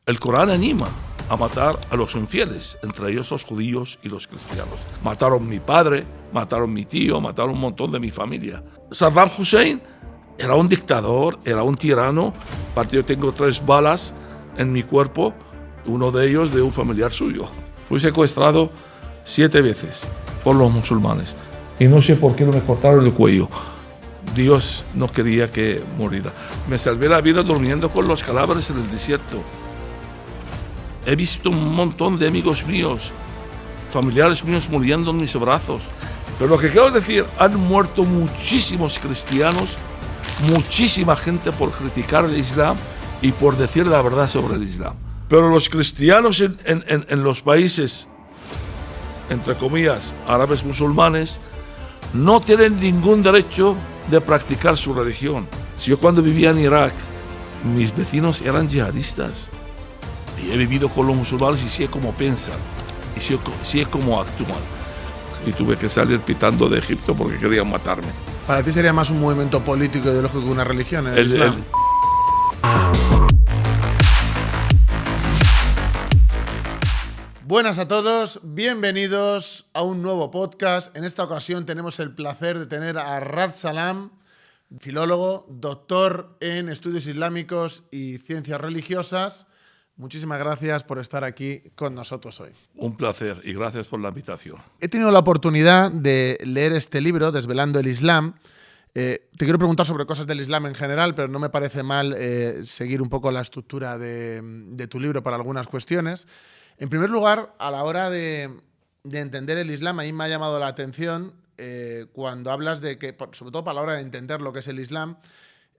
El Corán anima a matar a los infieles, entre ellos los judíos y los cristianos. Mataron a mi padre, mataron a mi tío, mataron un montón de mi familia. Saddam Hussein era un dictador, era un tirano. Aparte, yo tengo 3 balas en mi cuerpo, uno de ellos de un familiar suyo. Fui secuestrado 7 veces por los musulmanes y no sé por qué no me cortaron el cuello. Dios no quería que muriera. Me salvé la vida durmiendo con los cadáveres en el desierto. He visto un montón de amigos míos, familiares míos muriendo en mis brazos. Pero lo que quiero decir, han muerto muchísimos cristianos, muchísima gente por criticar el Islam y por decir la verdad sobre el Islam. Pero los cristianos en los países, entre comillas, árabes musulmanes, no tienen ningún derecho de practicar su religión. Si yo cuando vivía en Irak, mis vecinos eran yihadistas. Y he vivido con los musulmanes y sé cómo piensan, y sé cómo actúan. Y tuve que salir pitando de Egipto porque querían matarme. ¿Para ti sería más un movimiento político ideológico que una religión en el Islam? Buenas a todos, bienvenidos a un nuevo podcast. En esta ocasión tenemos el placer de tener a Rad Salam, filólogo, doctor en estudios islámicos y ciencias religiosas. Muchísimas gracias por estar aquí con nosotros hoy. Un placer y gracias por la invitación. He tenido la oportunidad de leer este libro, Desvelando el Islam. Te quiero preguntar sobre cosas del Islam en general, pero no me parece mal seguir un poco la estructura de tu libro para algunas cuestiones. En primer lugar, a la hora de entender el Islam, a mí me ha llamado la atención cuando hablas de que, sobre todo para la hora de entender lo que es el Islam,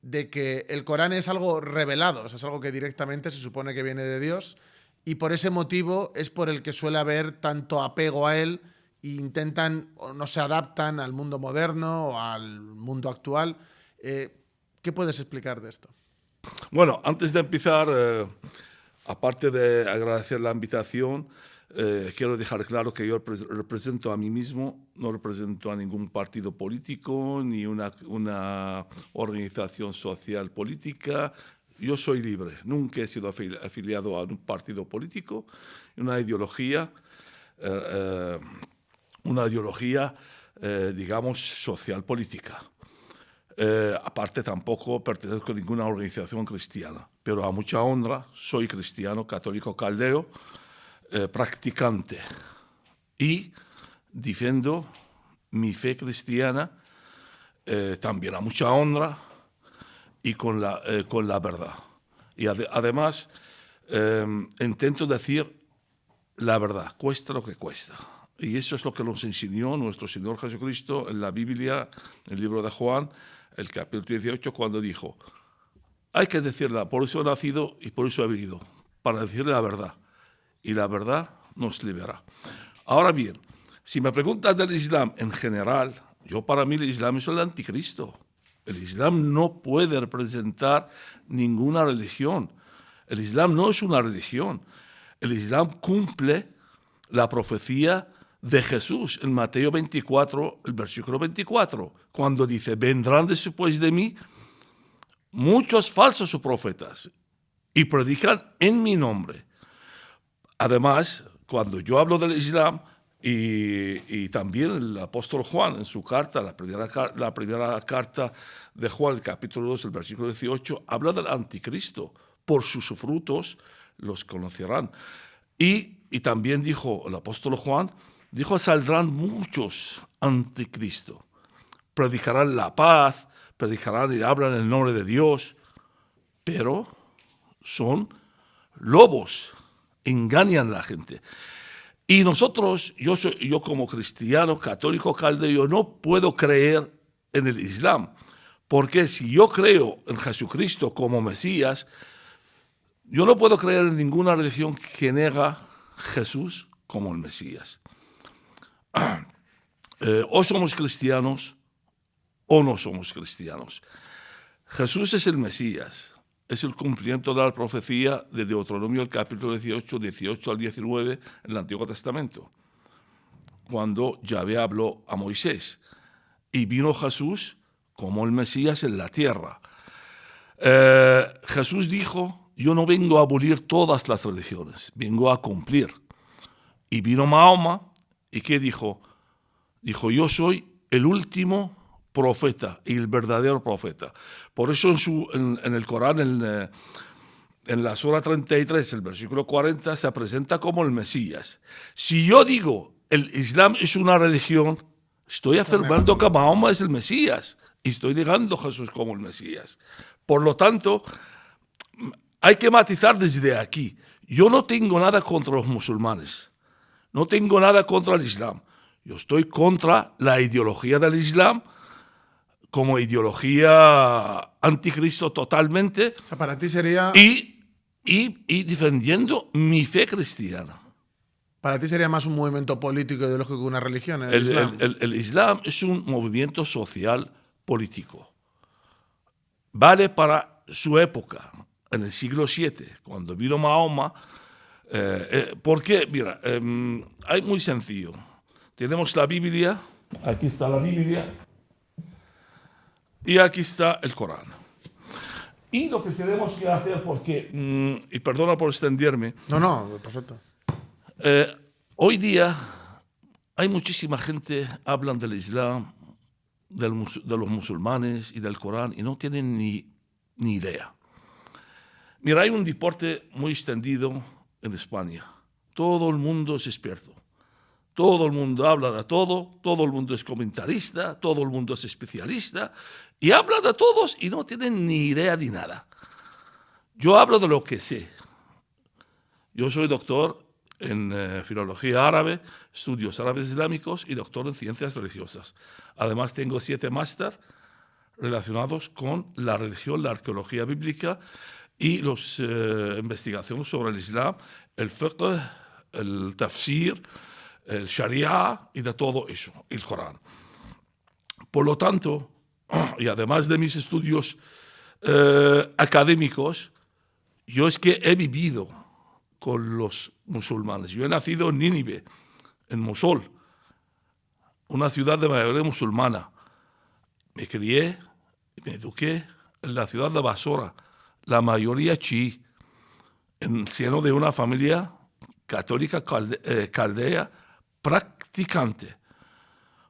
de que el Corán es algo revelado, o sea, es algo que directamente se supone que viene de Dios, y por ese motivo es por el que suele haber tanto apego a él e intentan o no se adaptan al mundo moderno o al mundo actual. ¿Qué puedes explicar de esto? Bueno, antes de empezar, aparte de agradecer la invitación, quiero dejar claro que yo represento a mí mismo, no represento a ningún partido político ni una organización social política. Yo soy libre, nunca he sido afiliado a un partido político, una ideología, digamos, social política. Aparte tampoco pertenezco a ninguna organización cristiana, pero a mucha honra soy cristiano, católico, caldeo, practicante, y defiendo mi fe cristiana también a mucha honra y con la verdad. Y además intento decir la verdad, cuesta lo que cuesta. Y eso es lo que nos enseñó nuestro Señor Jesucristo en la Biblia, en el libro de Juan, el capítulo 18, cuando dijo: hay que decirla, por eso he nacido y por eso he venido, para decirle la verdad. Y la verdad nos libera. Ahora bien, si me preguntas del Islam en general, para mí el Islam es el anticristo. El Islam no puede representar ninguna religión. El Islam no es una religión. El Islam cumple la profecía de Jesús en Mateo 24, el versículo 24, cuando dice: vendrán después de mí muchos falsos profetas y predican en mi nombre. Además, cuando yo hablo del Islam, y también el apóstol Juan en su carta, la primera carta de Juan, el capítulo 2, el versículo 18, habla del anticristo. Por sus frutos los conocerán. Y también dijo el apóstol Juan, saldrán muchos anticristos. Predicarán la paz, predicarán y hablan en el nombre de Dios, pero son lobos. Engañan a la gente. Y nosotros, yo como cristiano, católico, caldeo, no puedo creer en el Islam, porque si yo creo en Jesucristo como Mesías, yo no puedo creer en ninguna religión que niega a Jesús como el Mesías. O somos cristianos o no somos cristianos. Jesús es el Mesías. Es el cumplimiento de la profecía de Deuteronomio, el capítulo 18 al 19, en el Antiguo Testamento, cuando Yahvé habló a Moisés. Y vino Jesús como el Mesías en la tierra. Jesús dijo yo no vengo a abolir todas las religiones, vengo a cumplir. Y vino Mahoma, ¿y qué dijo? Dijo, yo soy el último profeta y el verdadero profeta. Por eso en el Corán, en la sura 33, el versículo 40, se presenta como el Mesías. Si yo digo el Islam es una religión, estoy afirmando que Mahoma es el Mesías y estoy negando a Jesús como el Mesías. Por lo tanto, hay que matizar desde aquí. Yo no tengo nada contra los musulmanes, no tengo nada contra el Islam. Yo estoy contra la ideología del Islam como ideología anticristo totalmente. O sea, para ti sería... Y defendiendo mi fe cristiana. Para ti sería más un movimiento político ideológico que una religión, el Islam. El Islam es un movimiento social político. Vale para su época, en el siglo VII, cuando vino Mahoma. Porque, mira, hay muy sencillo. Tenemos la Biblia, aquí está la Biblia, y aquí está el Corán. Y lo que tenemos que hacer, porque, y perdona por extenderme. No, perfecto. Hoy día hay muchísima gente que hablan del Islam, de los musulmanes y del Corán, y no tienen ni idea. Mira, hay un deporte muy extendido en España. Todo el mundo es experto. Todo el mundo habla de todo el mundo es comentarista, todo el mundo es especialista, y habla de todos y no tienen ni idea de nada. Yo hablo de lo que sé. Yo soy doctor en filología árabe, estudios árabes islámicos y doctor en ciencias religiosas. Además tengo 7 máster relacionados con la religión, la arqueología bíblica y las investigaciones sobre el Islam, el fiqh, el tafsir, el sharia y de todo eso, el Corán. Por lo tanto, y además de mis estudios académicos, yo es que he vivido con los musulmanes. Yo he nacido en Nínive, en Mosul, una ciudad de mayoría musulmana. Me crié y me eduqué en la ciudad de Basora, la mayoría chií, en el seno de una familia católica caldea practicante.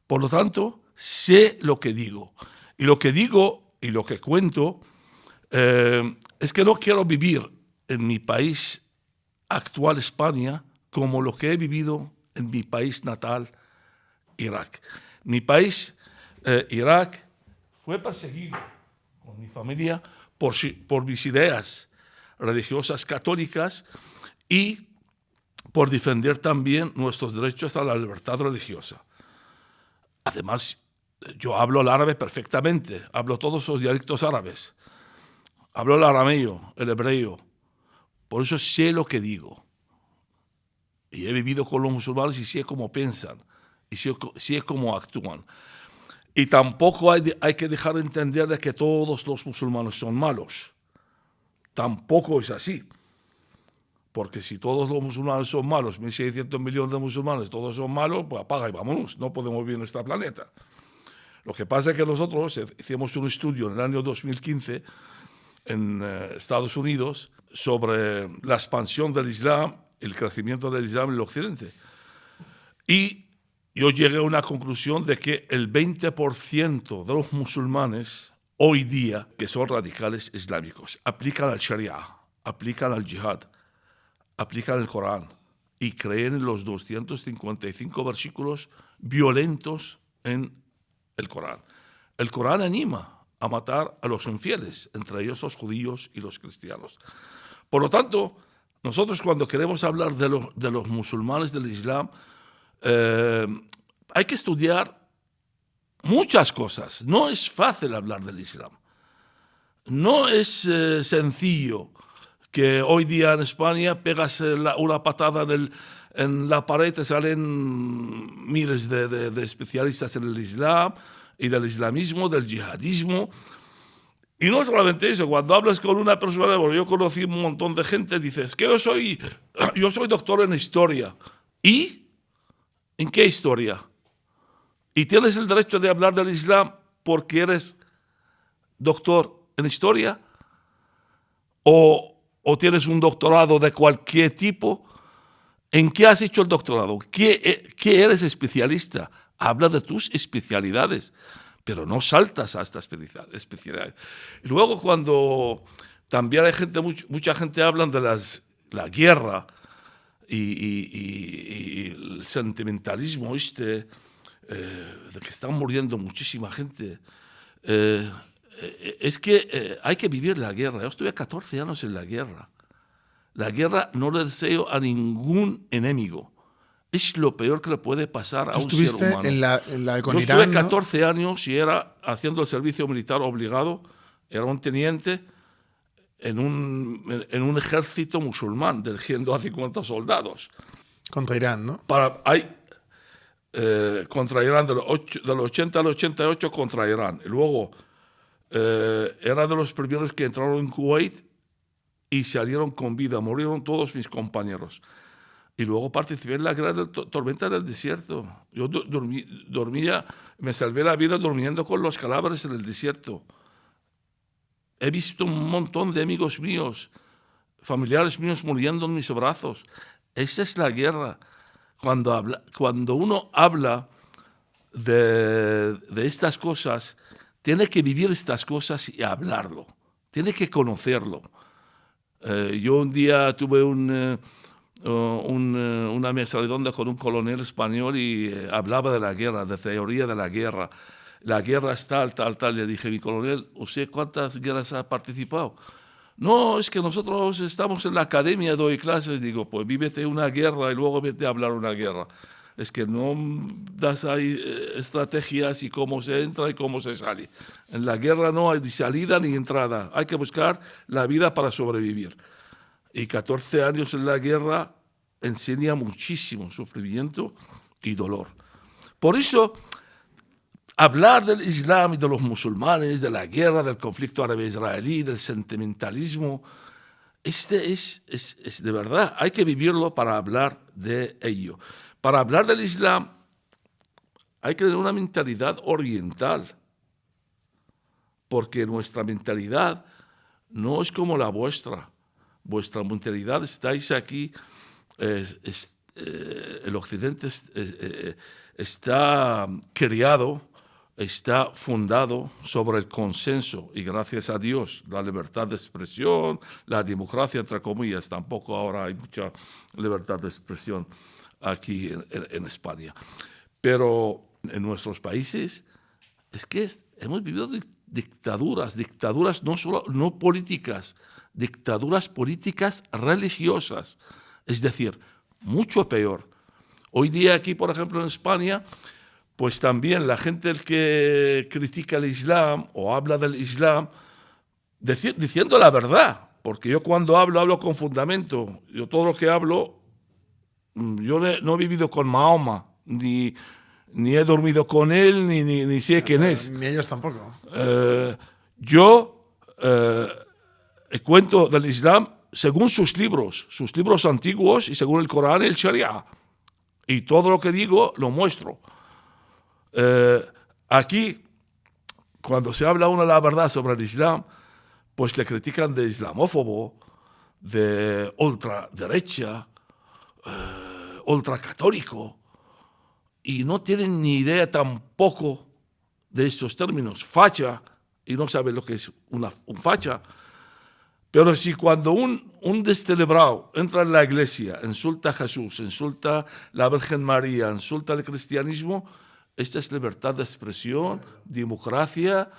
Por lo tanto, sé lo que digo. Y lo que digo y lo que cuento es que no quiero vivir en mi país actual, España, como lo que he vivido en mi país natal, Irak. Mi país, Irak, fue perseguido con mi familia por mis ideas religiosas católicas y por defender también nuestros derechos a la libertad religiosa. Además, yo hablo el árabe perfectamente, hablo todos los dialectos árabes, hablo el arameo, el hebreo, por eso sé lo que digo. Y he vivido con los musulmanes y sé cómo piensan, y sé cómo actúan. Y tampoco hay que dejar de entender de que todos los musulmanes son malos. Tampoco es así. Porque si todos los musulmanes son malos, 1.600 millones de musulmanes, todos son malos, pues apaga y vámonos, no podemos vivir en este planeta. Lo que pasa es que nosotros hicimos un estudio en el año 2015 en Estados Unidos sobre la expansión del Islam, el crecimiento del Islam en el Occidente. Y yo llegué a una conclusión de que el 20% de los musulmanes hoy día, que son radicales islámicos, aplican al Sharia, aplican al Jihad, aplican el Corán y creen en los 255 versículos violentos en el Corán. El Corán anima a matar a los infieles, entre ellos los judíos y los cristianos. Por lo tanto, nosotros cuando queremos hablar de los musulmanes del Islam, hay que estudiar muchas cosas. No es fácil hablar del Islam. No es sencillo que hoy día en España pegas una patada en la pared, te salen miles de especialistas en el Islam y del islamismo, del yihadismo. Y no solamente eso, cuando hablas con una persona, bueno, yo conocí un montón de gente, dices que yo soy doctor en historia. ¿Y? ¿En qué historia? ¿Y tienes el derecho de hablar del Islam porque eres doctor en historia? ¿O o tienes un doctorado de cualquier tipo, ¿en qué has hecho el doctorado? ¿Qué eres especialista? Habla de tus especialidades, pero no saltas a estas especialidades. Y luego cuando también hay gente, mucha gente habla de la guerra y el sentimentalismo de que están muriendo muchísima gente. Es que hay que vivir la guerra. Yo estuve 14 años en la guerra. La guerra no le deseo a ningún enemigo. Es lo peor que le puede pasar a un ser humano. En la Yo estuve 14 años y era haciendo el servicio militar obligado. Era un teniente en un ejército musulmán, dirigiendo a 50 soldados. Contra Irán, ¿no? Contra Irán, del 80 al 88 contra Irán. Y luego era de los primeros que entraron en Kuwait y salieron con vida. Murieron todos mis compañeros. Y luego participé en la gran tormenta del desierto. Yo dormía, me salvé la vida durmiendo con los cadáveres en el desierto. He visto un montón de amigos míos, familiares míos muriendo en mis brazos. Esa es la guerra. Cuando uno habla de estas cosas, tiene que vivir estas cosas y hablarlo. Tiene que conocerlo. Yo un día tuve una mesa redonda con un coronel español y hablaba de la guerra, de teoría de la guerra. La guerra es tal. Le dije, mi coronel, ¿usted cuántas guerras ha participado? No, es que nosotros estamos en la academia, doy clases. Digo, pues vívete una guerra y luego vete a hablar una guerra. Es que no das ahí estrategias y cómo se entra y cómo se sale. En la guerra no hay ni salida ni entrada. Hay que buscar la vida para sobrevivir. Y 14 años en la guerra enseña muchísimo sufrimiento y dolor. Por eso, hablar del Islam y de los musulmanes, de la guerra, del conflicto árabe-israelí, del sentimentalismo, es de verdad, hay que vivirlo para hablar de ello. Para hablar del Islam hay que tener una mentalidad oriental, porque nuestra mentalidad no es como la vuestra. Vuestra mentalidad estáis aquí, el Occidente está criado, está fundado sobre el consenso y gracias a Dios la libertad de expresión, la democracia entre comillas, tampoco ahora hay mucha libertad de expresión aquí en España. Pero en nuestros países es que hemos vivido dictaduras no políticas, dictaduras políticas religiosas, es decir, mucho peor. Hoy día aquí, por ejemplo, en España, pues también la gente que critica el Islam o habla del Islam, diciendo la verdad, porque yo cuando hablo con fundamento. Yo todo lo que hablo, yo no he vivido con Mahoma, ni he dormido con él, ni sé quién es. Ni ellos tampoco. Yo cuento del Islam según sus libros antiguos y según el Corán y el Sharia. Y todo lo que digo lo muestro. Aquí, cuando se habla uno la verdad sobre el Islam, pues le critican de islamófobo, de ultraderecha, ultracatólico, y no tienen ni idea tampoco de estos términos, facha, y no saben lo que es un facha. Pero si cuando un descelebrado entra en la iglesia, insulta a Jesús, insulta a la Virgen María, insulta al cristianismo, esta es libertad de expresión, democracia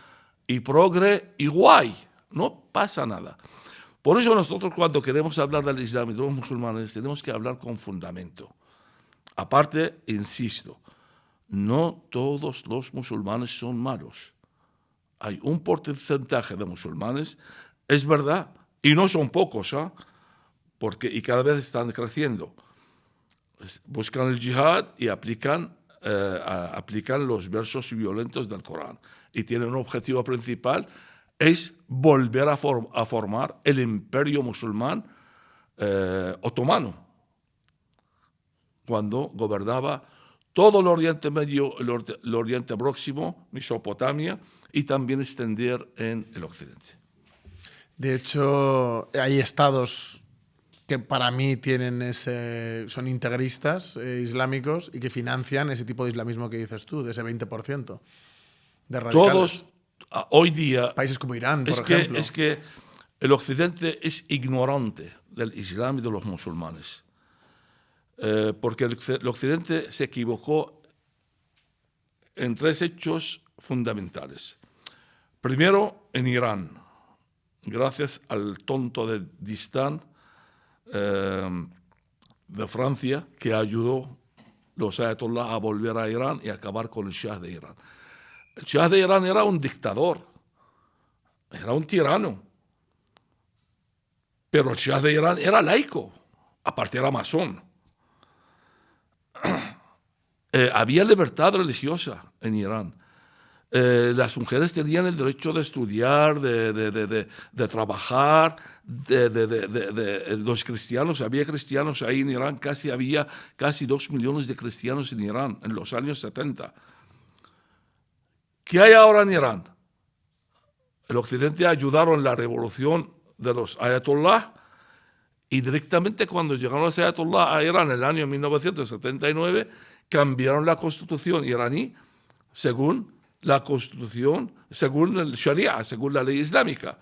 y progre y guay. No pasa nada. Por eso nosotros cuando queremos hablar del Islam y de los musulmanes tenemos que hablar con fundamento. Aparte, insisto, no todos los musulmanes son malos. Hay un porcentaje de musulmanes, es verdad, y no son pocos, ¿eh? Y cada vez están creciendo. Buscan el yihad y aplican los versos violentos del Corán. Y tienen un objetivo principal, es volver a formar el imperio musulmán otomano, cuando gobernaba todo el Oriente Medio, el Oriente Próximo, Mesopotamia, y también extender en el Occidente. De hecho, hay estados que para mí son integristas islámicos y que financian ese tipo de islamismo que dices tú, de ese 20% de radicales. Todos, hoy día, Países como Irán, por ejemplo. es que el Occidente es ignorante del Islam y de los musulmanes. Porque el Occidente se equivocó en 3 hechos fundamentales. Primero, en Irán, gracias al tonto de Distán, de Francia, que ayudó los ayatollah a volver a Irán y acabar con el Shah de Irán. El Shah de Irán era un dictador, era un tirano, pero el Shah de Irán era laico, aparte era masón. Había libertad religiosa en Irán. Las mujeres tenían el derecho de estudiar, de trabajar, los cristianos, había cristianos ahí en Irán, había casi 2 millones de cristianos en Irán en los años 70. ¿Qué hay ahora en Irán? El Occidente ayudaron en la revolución de los ayatollah y directamente cuando llegaron los ayatollah a Irán en el año 1979 cambiaron la constitución iraní según la constitución, según el Sharia, según la ley islámica.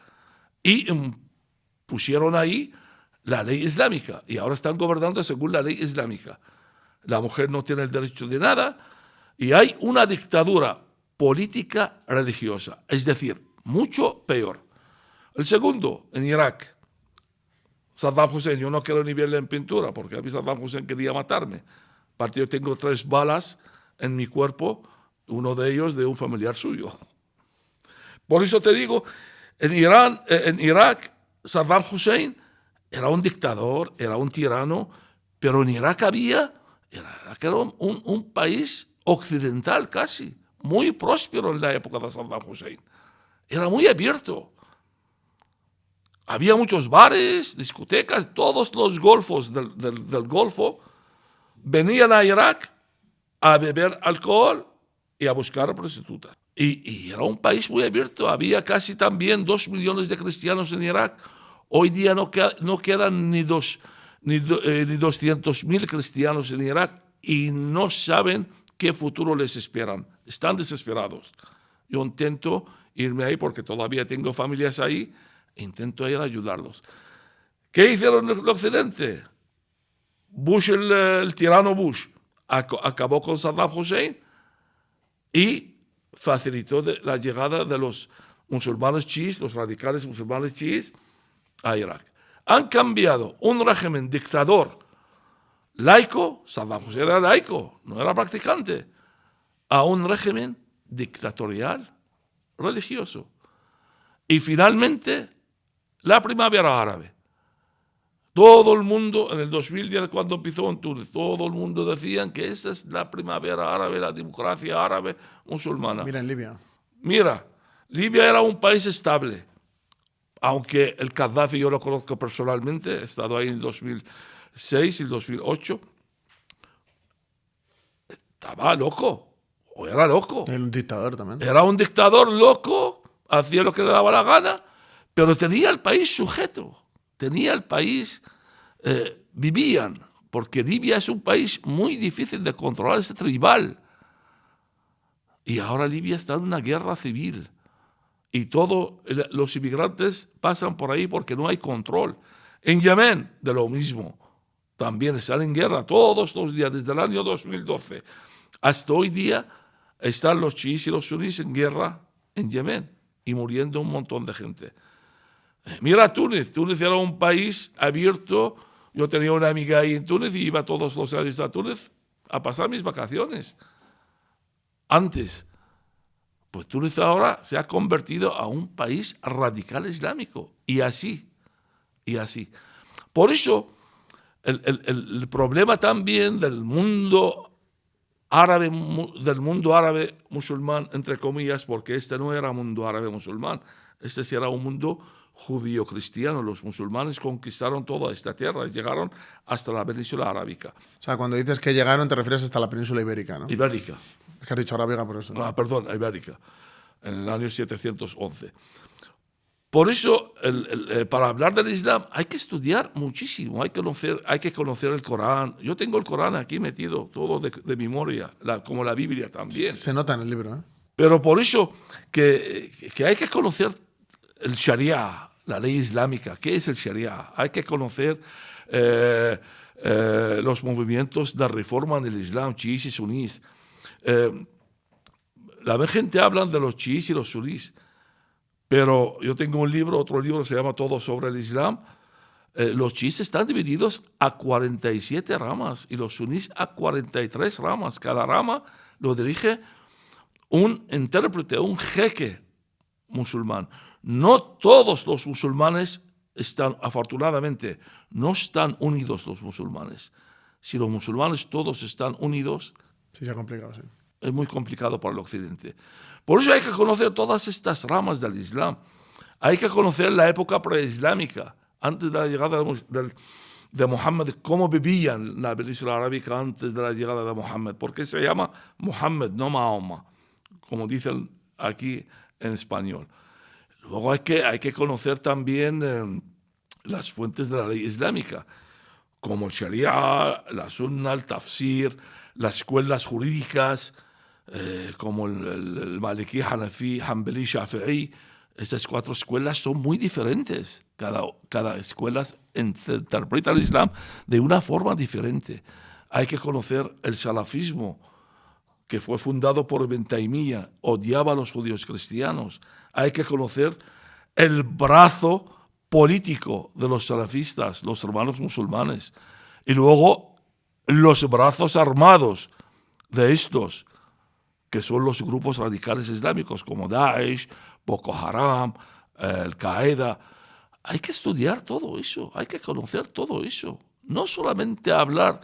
Y pusieron ahí la ley islámica. Y ahora están gobernando según la ley islámica. La mujer no tiene el derecho de nada. Y hay una dictadura política religiosa. Es decir, mucho peor. El segundo, en Irak. Saddam Hussein, yo no quiero ni verle en pintura, porque a mí Saddam Hussein quería matarme. Aparte, yo tengo 3 balas en mi cuerpo, uno de ellos de un familiar suyo. Por eso te digo, en Irak, Saddam Hussein era un dictador, era un tirano, pero en Irak era un país occidental casi, muy próspero en la época de Saddam Hussein. Era muy abierto. Había muchos bares, discotecas, todos los golfos del Golfo venían a Irak a beber alcohol y a buscar prostitutas. Y era un país muy abierto. Había casi también 2 millones de cristianos en Irak. Hoy día no quedan ni 200.000 cristianos en Irak y no saben qué futuro les esperan. Están desesperados. Yo intento irme ahí porque todavía tengo familias ahí. Intento ir a ayudarlos. ¿Qué hicieron el Occidente? Bush, el tirano Bush, acabó con Saddam Hussein y facilitó la llegada de los musulmanes chiíes, los radicales musulmanes chiíes, a Irak. Han cambiado un régimen dictador laico, Saddam Hussein era laico, no era practicante, a un régimen dictatorial religioso. Y finalmente, la primavera árabe. Todo el mundo, en el 2010, cuando empezó en Túnez, todo el mundo decían que esa es la primavera árabe, la democracia árabe musulmana. Mira en Libia. Mira, Libia era un país estable, aunque el Gaddafi yo lo conozco personalmente, he estado ahí en el 2006 y el 2008, estaba loco, o era loco. Era un dictador también. Era un dictador loco, hacía lo que le daba la gana, pero tenía el país sujeto. Tenía el país, vivían, porque Libia es un país muy difícil de controlar, es tribal. Y ahora Libia está en una guerra civil. Y todos los inmigrantes pasan por ahí porque no hay control. En Yemen, de lo mismo. También están en guerra todos los días, desde el año 2012. Hasta hoy día están los chiíes y los suníes en guerra en Yemen y muriendo un montón de gente. Mira Túnez. Túnez era un país abierto. Yo tenía una amiga ahí en Túnez y iba todos los años a Túnez a pasar mis vacaciones. Antes, pues Túnez ahora se ha convertido a un país radical islámico. Y así. Por eso, el problema también del mundo árabe musulmán, entre comillas, porque este no era mundo árabe musulmán, este sí era un mundo judío-cristiano. Los musulmanes conquistaron toda esta tierra y llegaron hasta la península arábica. O sea, cuando dices que llegaron te refieres hasta la península ibérica, ¿no? Ibérica. Es que has dicho arábiga por eso, ¿no? Perdón, ibérica, en el año 711. Por eso, para hablar del Islam hay que estudiar muchísimo, hay que conocer el Corán. Yo tengo el Corán aquí metido, todo de memoria, como la Biblia también. Se nota en el libro, ¿eh? Pero por eso que hay que conocer el Sharia, la ley islámica. ¿Qué es el Sharia? Hay que conocer los movimientos de reforma en el Islam, chiíes y sunís. La gente habla de los chiíes y los sunís. Pero yo tengo otro libro se llama Todo sobre el Islam. Los chiíes están divididos a 47 ramas y los sunís a 43 ramas. Cada rama lo dirige un intérprete, un jeque musulmán. No todos los musulmanes afortunadamente, no están unidos los musulmanes. Si los musulmanes todos están unidos, sí, se ha complicado, sí. Es muy complicado para el occidente. Por eso hay que conocer todas estas ramas del Islam. Hay que conocer la época preislámica, antes de la llegada de Muhammad, cómo vivían la península arábica antes de la llegada de Muhammad. ¿Por qué se llama Muhammad, no Mahoma? Como dicen aquí en español. Luego hay que conocer también las fuentes de la ley islámica, como el Sharia, la Sunna, el Tafsir, las escuelas jurídicas, como el Maliki, Hanafi, Hanbali, Shafi'i. Esas 4 escuelas son muy diferentes. Cada escuela interpreta el Islam de una forma diferente. Hay que conocer el salafismo, que fue fundado por Ibn Taymiyyah, odiaba a los judíos cristianos. Hay que conocer el brazo político de los salafistas, los hermanos musulmanes. Y luego los brazos armados de estos, que son los grupos radicales islámicos como Daesh, Boko Haram, Al-Qaeda. Hay que estudiar todo eso, hay que conocer todo eso. No solamente hablar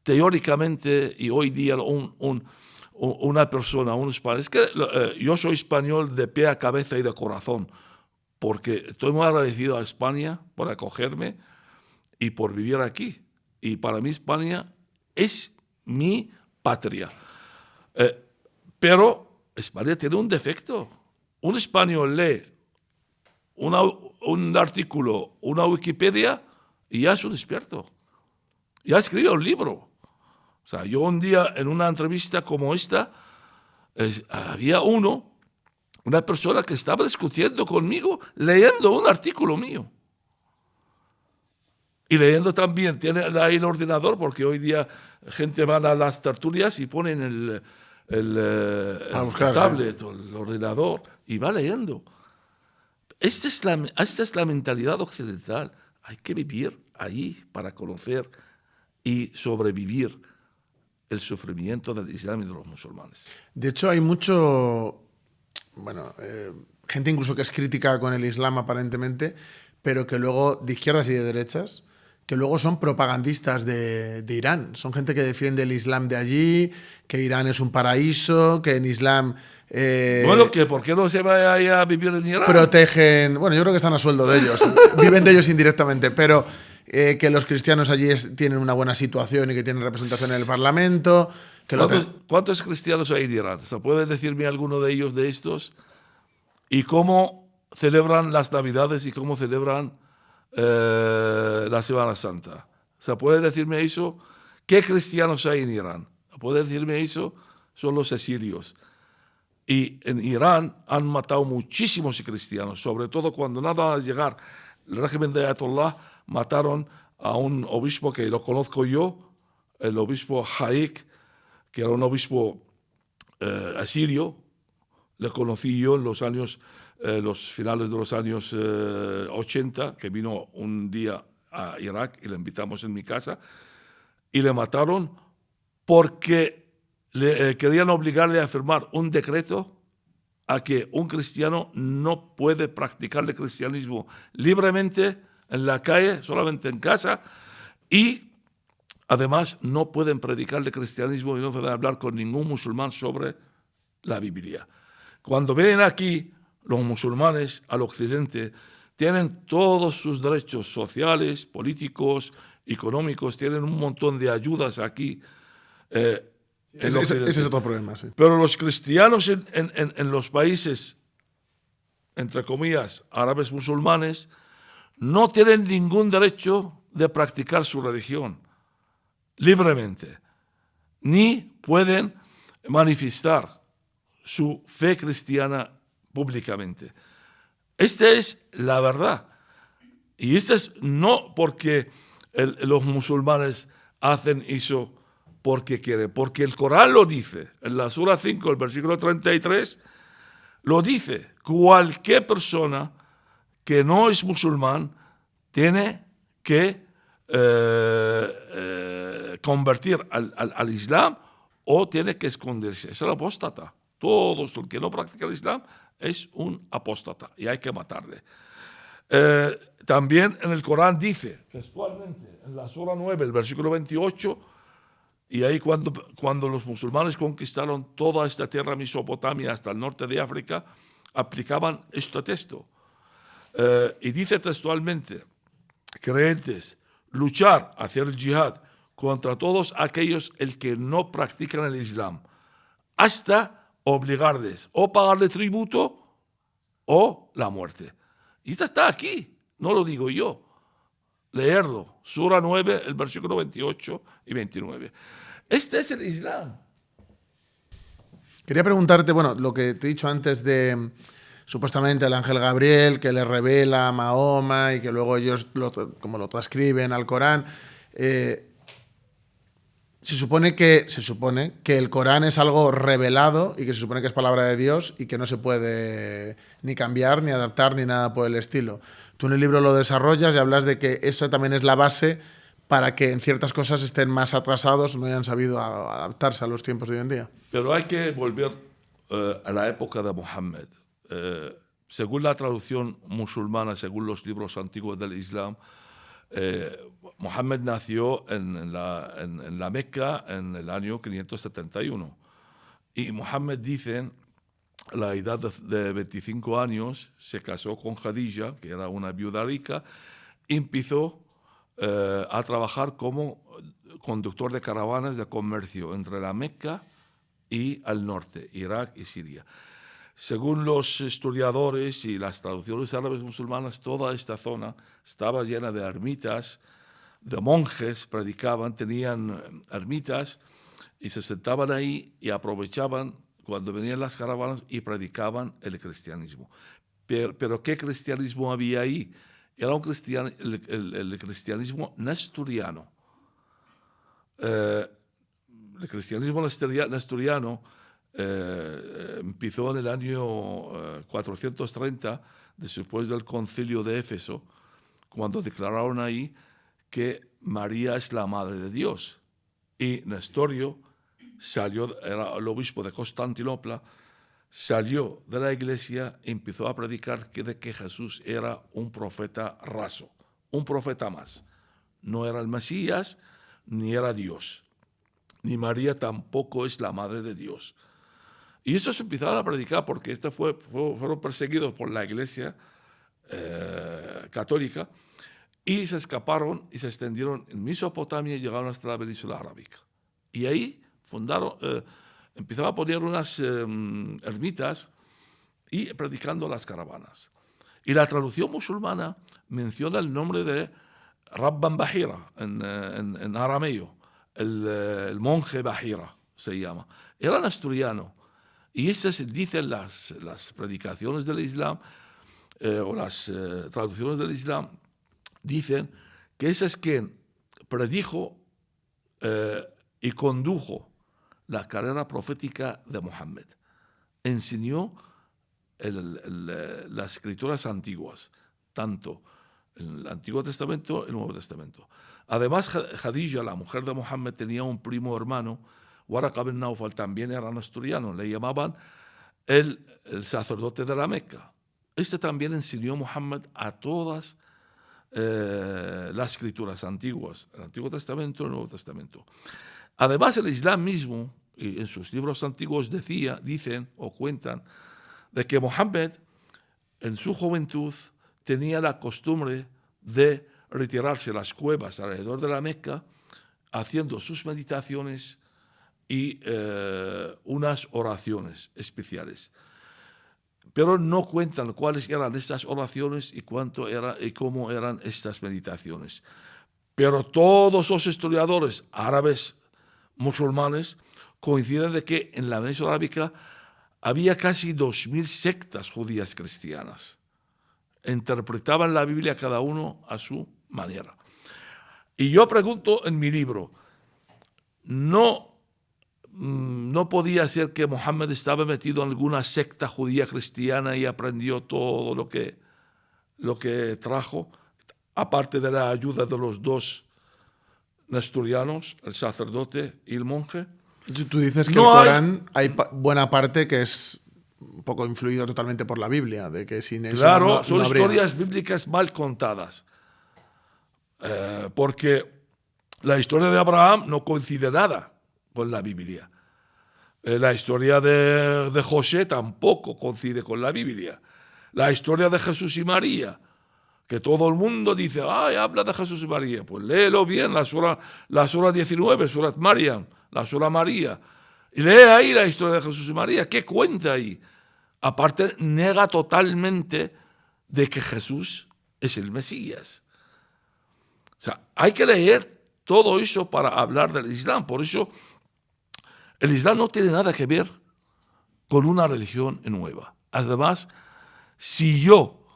teóricamente y hoy día una persona, un español. Es que yo soy español de pie a cabeza y de corazón, porque estoy muy agradecido a España por acogerme y por vivir aquí. Y para mí España es mi patria. Pero España tiene un defecto. Un español lee un artículo, una Wikipedia, y ya es un experto. Ya escribe un libro. O sea, yo un día en una entrevista como esta, había una persona que estaba discutiendo conmigo leyendo un artículo mío. Y leyendo también, tiene ahí el ordenador, porque hoy día gente va a las tertulias y ponen el tablet o el ordenador y va leyendo. Esta es la mentalidad occidental. Hay que vivir ahí para conocer y sobrevivir el sufrimiento del Islam y de los musulmanes. De hecho, hay mucho, gente incluso que es crítica con el Islam aparentemente, pero que luego, de izquierdas y de derechas, que luego son propagandistas de Irán. Son gente que defiende el Islam de allí, que Irán es un paraíso, que en Islam... ¿por qué no se va ahí a vivir en Irán? Protegen... Bueno, yo creo que están a sueldo de ellos. Viven de ellos indirectamente, pero que los cristianos allí tienen una buena situación y que tienen representación en el Parlamento. ¿Cuántos cristianos hay en Irán? O sea, ¿puedes decirme alguno de ellos de estos? ¿Y cómo celebran las Navidades y cómo celebran la Semana Santa? O sea, ¿puedes decirme eso? ¿Qué cristianos hay en Irán? ¿Puedes decirme eso? Son los asirios. Y en Irán han matado muchísimos cristianos, sobre todo cuando nada más llegar el régimen de Ayatollah, mataron a un obispo que lo conozco yo, el obispo Haik, que era un obispo asirio. Le conocí yo en los finales de los años 80, que vino un día a Irak y le invitamos en mi casa, y le mataron porque querían obligarle a firmar un decreto a que un cristiano no puede practicar el cristianismo libremente en la calle, solamente en casa, y además no pueden predicar el cristianismo y no pueden hablar con ningún musulmán sobre la Biblia. Cuando vienen aquí los musulmanes al occidente, tienen todos sus derechos sociales, políticos, económicos, tienen un montón de ayudas aquí. Ese es otro problema, sí. Pero los cristianos en los países entre comillas, árabes musulmanes, no tienen ningún derecho de practicar su religión libremente, ni pueden manifestar su fe cristiana públicamente. Esta es la verdad. Y esto es no porque los musulmanes hacen eso porque quieren, porque el Corán lo dice. En la Sura 5, el versículo 33, lo dice. Cualquier persona que no es musulmán tiene que convertir al Islam o tiene que esconderse. Es el apóstata. Todo el que no practica el Islam es un apóstata y hay que matarle. También en el Corán dice, textualmente, en la Sura 9, el versículo 28, y ahí cuando los musulmanes conquistaron toda esta tierra Mesopotamia hasta el norte de África, aplicaban este texto. Y dice textualmente, creyentes, luchar, hacer el jihad contra todos aquellos el que no practican el Islam, hasta obligarles o pagarle tributo o la muerte. Y esto está aquí, no lo digo yo. Leerlo, Sura 9, el versículo 28 y 29. Este es el Islam. Quería preguntarte, bueno, lo que te he dicho antes de supuestamente el ángel Gabriel, que le revela a Mahoma y que luego ellos como lo transcriben al Corán. Se supone que el Corán es algo revelado y que se supone que es palabra de Dios y que no se puede ni cambiar, ni adaptar, ni nada por el estilo. Tú en el libro lo desarrollas y hablas de que esa también es la base para que en ciertas cosas estén más atrasados, no hayan sabido adaptarse a los tiempos de hoy en día. Pero hay que volver a la época de Mohammed. Según la traducción musulmana, según los libros antiguos del Islam, Mohammed nació en la Meca en el año 571. Y Mohammed, dicen, a la edad de 25 años, se casó con Khadija, que era una viuda rica, y empezó a trabajar como conductor de caravanas de comercio entre la Meca y al norte, Irak y Siria. Según los historiadores y las traducciones árabes musulmanas, toda esta zona estaba llena de ermitas, de monjes, predicaban, tenían ermitas y se sentaban ahí y aprovechaban cuando venían las caravanas y predicaban el cristianismo. Pero ¿qué cristianismo había ahí? Era el cristianismo nestoriano. El cristianismo nestoriano empezó en el año 430, después del concilio de Éfeso, cuando declararon ahí que María es la madre de Dios. Y Nestorio salió, era el obispo de Constantinopla, salió de la iglesia y empezó a predicar de que Jesús era un profeta raso, un profeta más. No era el Mesías, ni era Dios. Ni María tampoco es la madre de Dios. Y estos empezaron a predicar porque fueron perseguidos por la iglesia católica y se escaparon y se extendieron en Mesopotamia y llegaron hasta la península arábica. Y ahí empezaron a poner unas ermitas y predicando las caravanas. Y la traducción musulmana menciona el nombre de Rabban Bahira en arameo, el monje Bahira se llama. Era nestoriano. Y estas dicen las predicaciones del Islam o las traducciones del Islam, dicen que ese es quien predijo y condujo la carrera profética de Mohammed. Enseñó las escrituras antiguas, tanto el Antiguo Testamento y el Nuevo Testamento. Además, Khadija, la mujer de Mohammed, tenía un primo hermano, Waraq bin Naufal, también era nestoriano, le llamaban el sacerdote de la Meca. Este también enseñó Mohammed a todas las escrituras antiguas, el Antiguo Testamento y el Nuevo Testamento. Además, el Islam mismo, y en sus libros antiguos dicen o cuentan de que Mohammed en su juventud tenía la costumbre de retirarse a las cuevas alrededor de la Meca haciendo sus meditaciones y unas oraciones especiales. pero no cuentan cuáles eran estas oraciones y cómo eran estas meditaciones. Pero todos los historiadores árabes, musulmanes, coinciden de que en la península arábica había casi 2000 sectas judías cristianas. Interpretaban la Biblia cada uno a su manera. Y yo pregunto en mi libro, ¿no podía ser que Mohammed estaba metido en alguna secta judía cristiana y aprendió todo lo que trajo, aparte de la ayuda de los dos nestorianos, el sacerdote y el monje? Tú dices que el Corán hay buena parte que es un poco influido totalmente por la Biblia, de que sin eso claro, son habría. Historias bíblicas mal contadas. Porque la historia de Abraham no coincide nada con la Biblia. La historia de José tampoco coincide con la Biblia. La historia de Jesús y María, que todo el mundo dice, ay, habla de Jesús y María. Pues léelo bien, la sura 19, Surat Maryam, la sura María. Y lee ahí la historia de Jesús y María. ¿Qué cuenta ahí? Aparte, nega totalmente de que Jesús es el Mesías. O sea, hay que leer todo eso para hablar del Islam. Por eso, el Islam no tiene nada que ver con una religión nueva. Además, si yo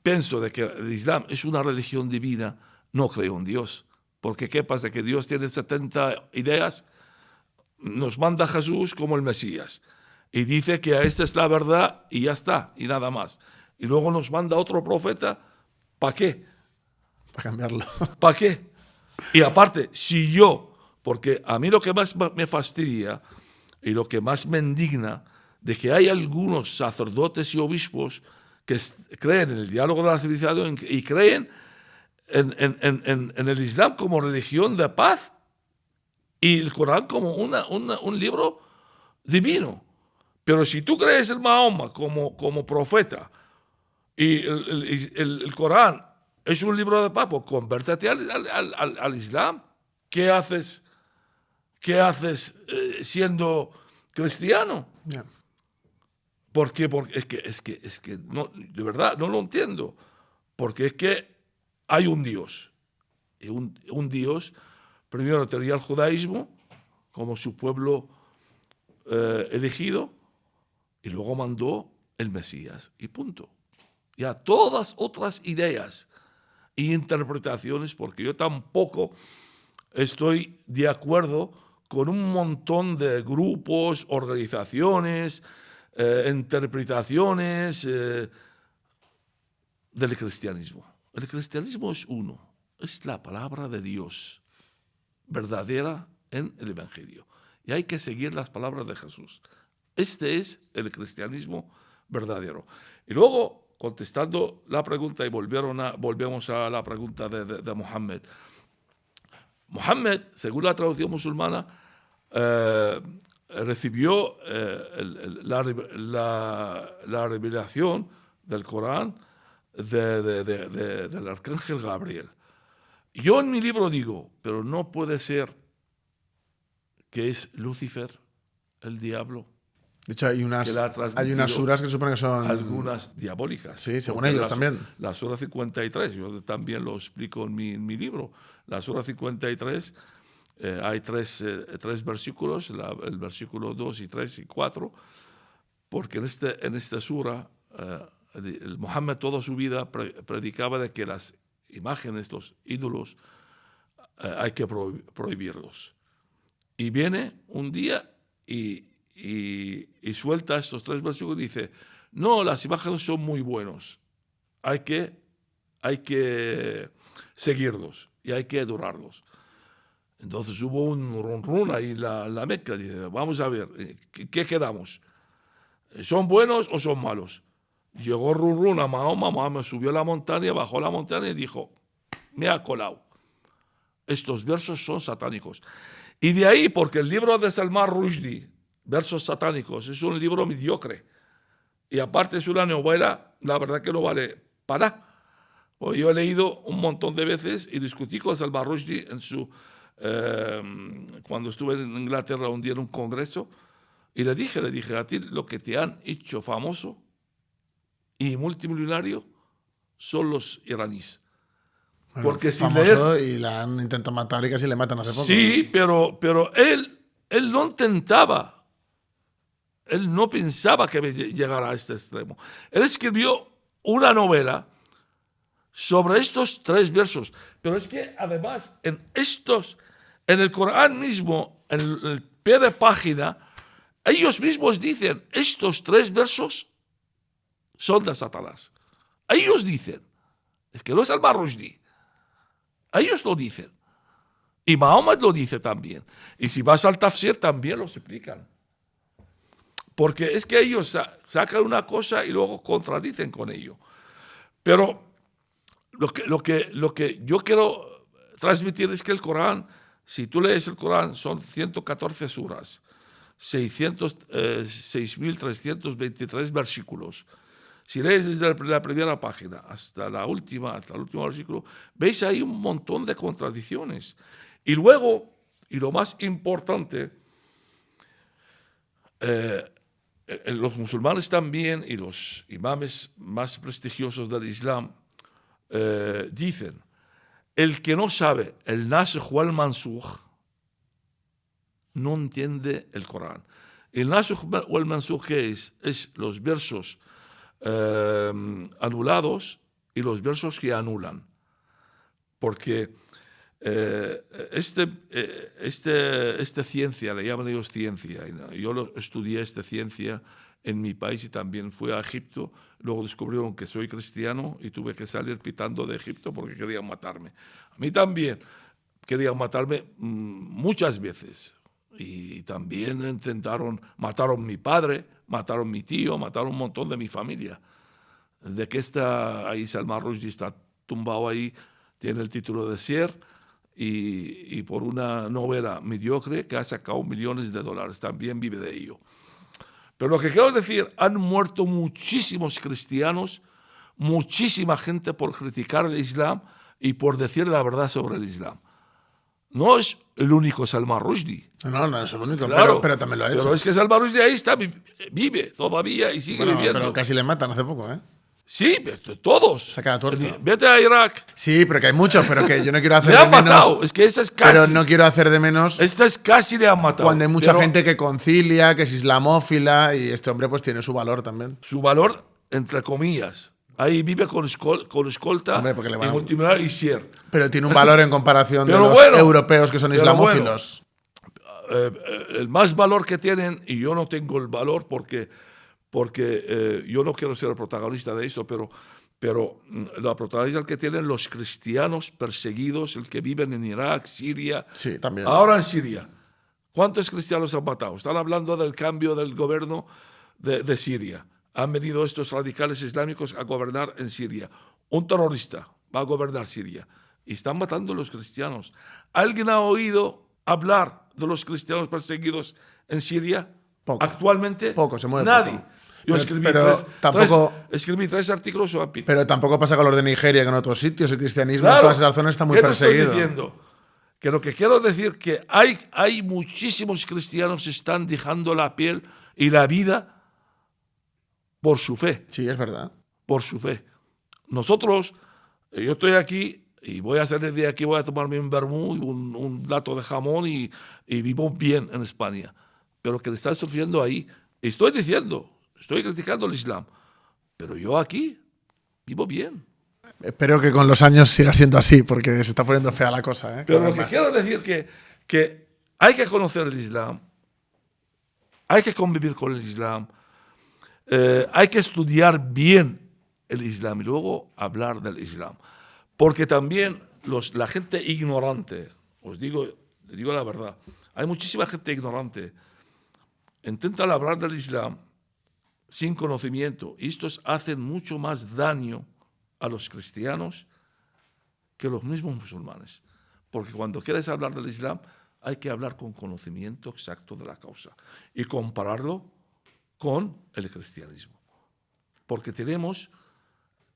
pienso de que el Islam es una religión divina, no creo en Dios. Porque ¿qué pasa? Que Dios tiene 70 ideas, nos manda Jesús como el Mesías y dice que esta es la verdad y ya está, y nada más. Y luego nos manda otro profeta, ¿para qué? Para cambiarlo. ¿Para qué? Y aparte, si yo, porque a mí lo que más me fastidia y lo que más me indigna, de que hay algunos sacerdotes y obispos que creen en el diálogo de la civilización y creen en el Islam como religión de paz y el Corán como un libro divino. Pero si tú crees en Mahoma como profeta y el Corán es un libro de paz, pues convértete al Islam. ¿Qué haces siendo cristiano? Yeah. ¿Por qué? Porque es que no, de verdad no lo entiendo. Porque es que hay un Dios. Y un Dios, primero tenía el judaísmo como su pueblo elegido, y luego mandó el Mesías, y punto. Ya todas otras ideas e interpretaciones, porque yo tampoco estoy de acuerdo con un montón de grupos, organizaciones, interpretaciones del cristianismo. El cristianismo es uno, es la palabra de Dios verdadera en el Evangelio. Y hay que seguir las palabras de Jesús. Este es el cristianismo verdadero. Y luego, contestando la pregunta, y volvemos a la pregunta de Mohammed. Mohammed, según la traducción musulmana, recibió la revelación del Corán del arcángel Gabriel. Yo en mi libro digo, pero no puede ser que es Lucifer, el diablo. De hecho, hay unas suras que suponen que son algunas diabólicas. Sí, según ellos también. La sura 53, yo también lo explico en mi libro. La sura 53, hay tres versículos, el versículo 2 y 3 y 4, porque en esta sura, el Mohammed toda su vida predicaba de que las imágenes, los ídolos, hay que prohibirlos. Y viene un día y suelta estos tres versículos y dice, no, las imágenes son muy buenos, hay que seguirlos y hay que adorarlos. Entonces hubo un run ahí la Meca, dice, vamos a ver, ¿qué quedamos? ¿Son buenos o son malos? Llegó run a Mahoma subió a la montaña, bajó la montaña y dijo, me ha colado, estos versos son satánicos. Y de ahí, porque el libro de Salman Rushdie, Versos satánicos, es un libro mediocre. Y aparte es una novela, la verdad que no vale para nada. Pues yo he leído un montón de veces y discutí con Salman Rushdie cuando estuve en Inglaterra un día en un congreso, Y le dije, a ti lo que te han hecho famoso y multimillonario son los iraníes. Bueno, Porque sin famoso leer... y la han intentado matar y casi le matan hace poco. Sí, pero él no intentaba, él no pensaba que llegara a este extremo. Él escribió una novela sobre estos 3 versos. Pero es que además en el Corán mismo, en el pie de página, ellos mismos dicen, estos 3 versos son de Satanás. Ellos dicen, es que no es Salman Rushdie, ellos lo dicen. Y Mahoma lo dice también. Y si vas al tafsir también lo explican. Porque es que ellos sacan una cosa y luego contradicen con ello. Pero lo que yo quiero transmitir es que el Corán, si tú lees el Corán, son 114 suras, 6.323 versículos. Si lees desde la primera página hasta el último versículo, veis ahí un montón de contradicciones. Y luego, y lo más importante, los musulmanes también y los imames más prestigiosos del Islam dicen, el que no sabe el nasikh o el mansukh no entiende el Corán. El nasikh o el mansukh, ¿qué es? Es los versos anulados y los versos que anulan. Porque esta ciencia, le llaman ellos ciencia, yo estudié esta ciencia en mi país y también fui a Egipto, luego descubrieron que soy cristiano y tuve que salir pitando de Egipto porque querían matarme. A mí también querían matarme muchas veces y también mataron mi padre, mataron mi tío, mataron un montón de mi familia. De que está ahí Salman Rushdie, está tumbado ahí, tiene el título de Sier, y por una novela mediocre que ha sacado millones de dólares, también vive de ello. Pero lo que quiero decir, han muerto muchísimos cristianos, muchísima gente por criticar el Islam y por decir la verdad sobre el Islam. No es el único Salman Rushdie. No es el único, claro, pero también lo ha hecho. Pero es que Salman Rushdie ahí está, vive todavía y sigue viviendo. Pero casi le matan hace poco, ¿eh? Sí, todos. Saca tuerto. Vete a Irak. Sí, pero que hay muchos, pero que yo no quiero hacer le de han menos. Matado. Es que esa es casi. Pero no quiero hacer de menos. Esta es casi le han matado. Cuando hay mucha gente que concilia, que es islamófila, y este hombre pues tiene su valor también. Su valor, entre comillas. Ahí vive con escolta, hombre, y multimillonario y Sier. Pero tiene un valor en comparación de los europeos que son islamófilos. El más valor que tienen, y yo no tengo el valor porque yo no quiero ser el protagonista de esto, pero la protagonista que tienen los cristianos perseguidos, el que viven en Irak, Siria. Sí, también. Ahora en Siria. ¿Cuántos cristianos han matado? Están hablando del cambio del gobierno de Siria. Han venido estos radicales islámicos a gobernar en Siria. Un terrorista va a gobernar Siria. Y están matando a los cristianos. ¿Alguien ha oído hablar de los cristianos perseguidos en Siria? Poco. Actualmente, poco, se mueve nadie. Poco. Yo escribí tres artículos sobre API. Pero tampoco pasa con los de Nigeria, que en otros sitios el cristianismo claro, en todas esas zonas está muy perseguido. Estoy diciendo? Que lo que quiero decir que hay muchísimos cristianos que están dejando la piel y la vida por su fe. Sí, es verdad. Por su fe. Nosotros, yo estoy aquí y voy a salir de aquí, voy a tomarme un vermú y un plato de jamón y vivo bien en España. Pero que le están sufriendo ahí. Estoy criticando el Islam, pero yo aquí vivo bien. Espero que con los años siga siendo así, porque se está poniendo fea la cosa. Pero lo que quiero decir que hay que conocer el Islam, hay que convivir con el Islam, hay que estudiar bien el Islam y luego hablar del Islam. Porque también la gente ignorante, les digo la verdad, hay muchísima gente ignorante, intentan hablar del Islam sin conocimiento. Y estos hacen mucho más daño a los cristianos que los mismos musulmanes. Porque cuando quieres hablar del Islam, hay que hablar con conocimiento exacto de la causa y compararlo con el cristianismo. Porque tenemos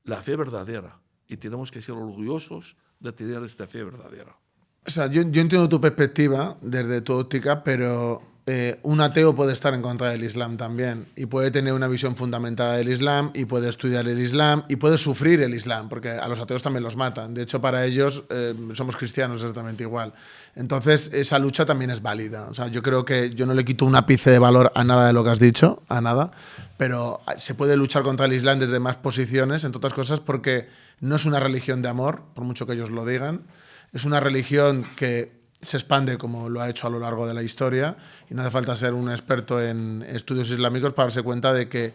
la fe verdadera y tenemos que ser orgullosos de tener esta fe verdadera. O sea, yo entiendo tu perspectiva desde tu óptica, pero un ateo puede estar en contra del Islam también y puede tener una visión fundamentada del Islam y puede estudiar el Islam y puede sufrir el Islam, porque a los ateos también los matan. De hecho, para ellos somos cristianos exactamente igual. Entonces, esa lucha también es válida. O sea, yo creo que yo no le quito un ápice de valor a nada de lo que has dicho, a nada, pero se puede luchar contra el Islam desde más posiciones, entre otras cosas, porque no es una religión de amor, por mucho que ellos lo digan. Es una religión que se expande como lo ha hecho a lo largo de la historia y no hace falta ser un experto en estudios islámicos para darse cuenta de que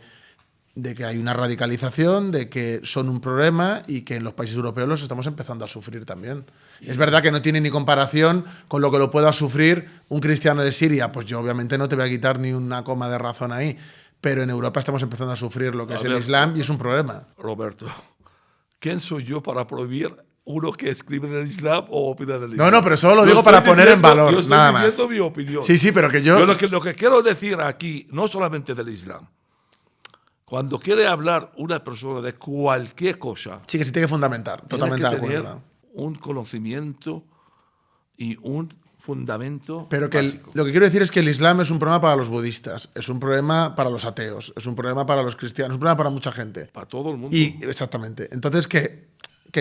hay una radicalización, de que son un problema y que en los países europeos los estamos empezando a sufrir también. Es verdad que no tiene ni comparación con lo que lo pueda sufrir un cristiano de Siria. Pues yo obviamente no te voy a quitar ni una coma de razón ahí, pero en Europa estamos empezando a sufrir lo que es el Islam y es un problema. Roberto, ¿quién soy yo para prohibir uno que escribe del Islam o opina del Islam? No, pero solo lo digo para poner en valor, yo estoy nada más. diciendo mi opinión. Sí, pero que yo... Lo que quiero decir aquí, no solamente del Islam, cuando quiere hablar una persona de cualquier cosa, sí que se tiene que fundamentar, totalmente de acuerdo. Tener un conocimiento y un fundamento pero que básico. Lo que quiero decir es que el Islam es un problema para los budistas, es un problema para los ateos, es un problema para los cristianos, es un problema para mucha gente. Para todo el mundo. Y exactamente. Entonces que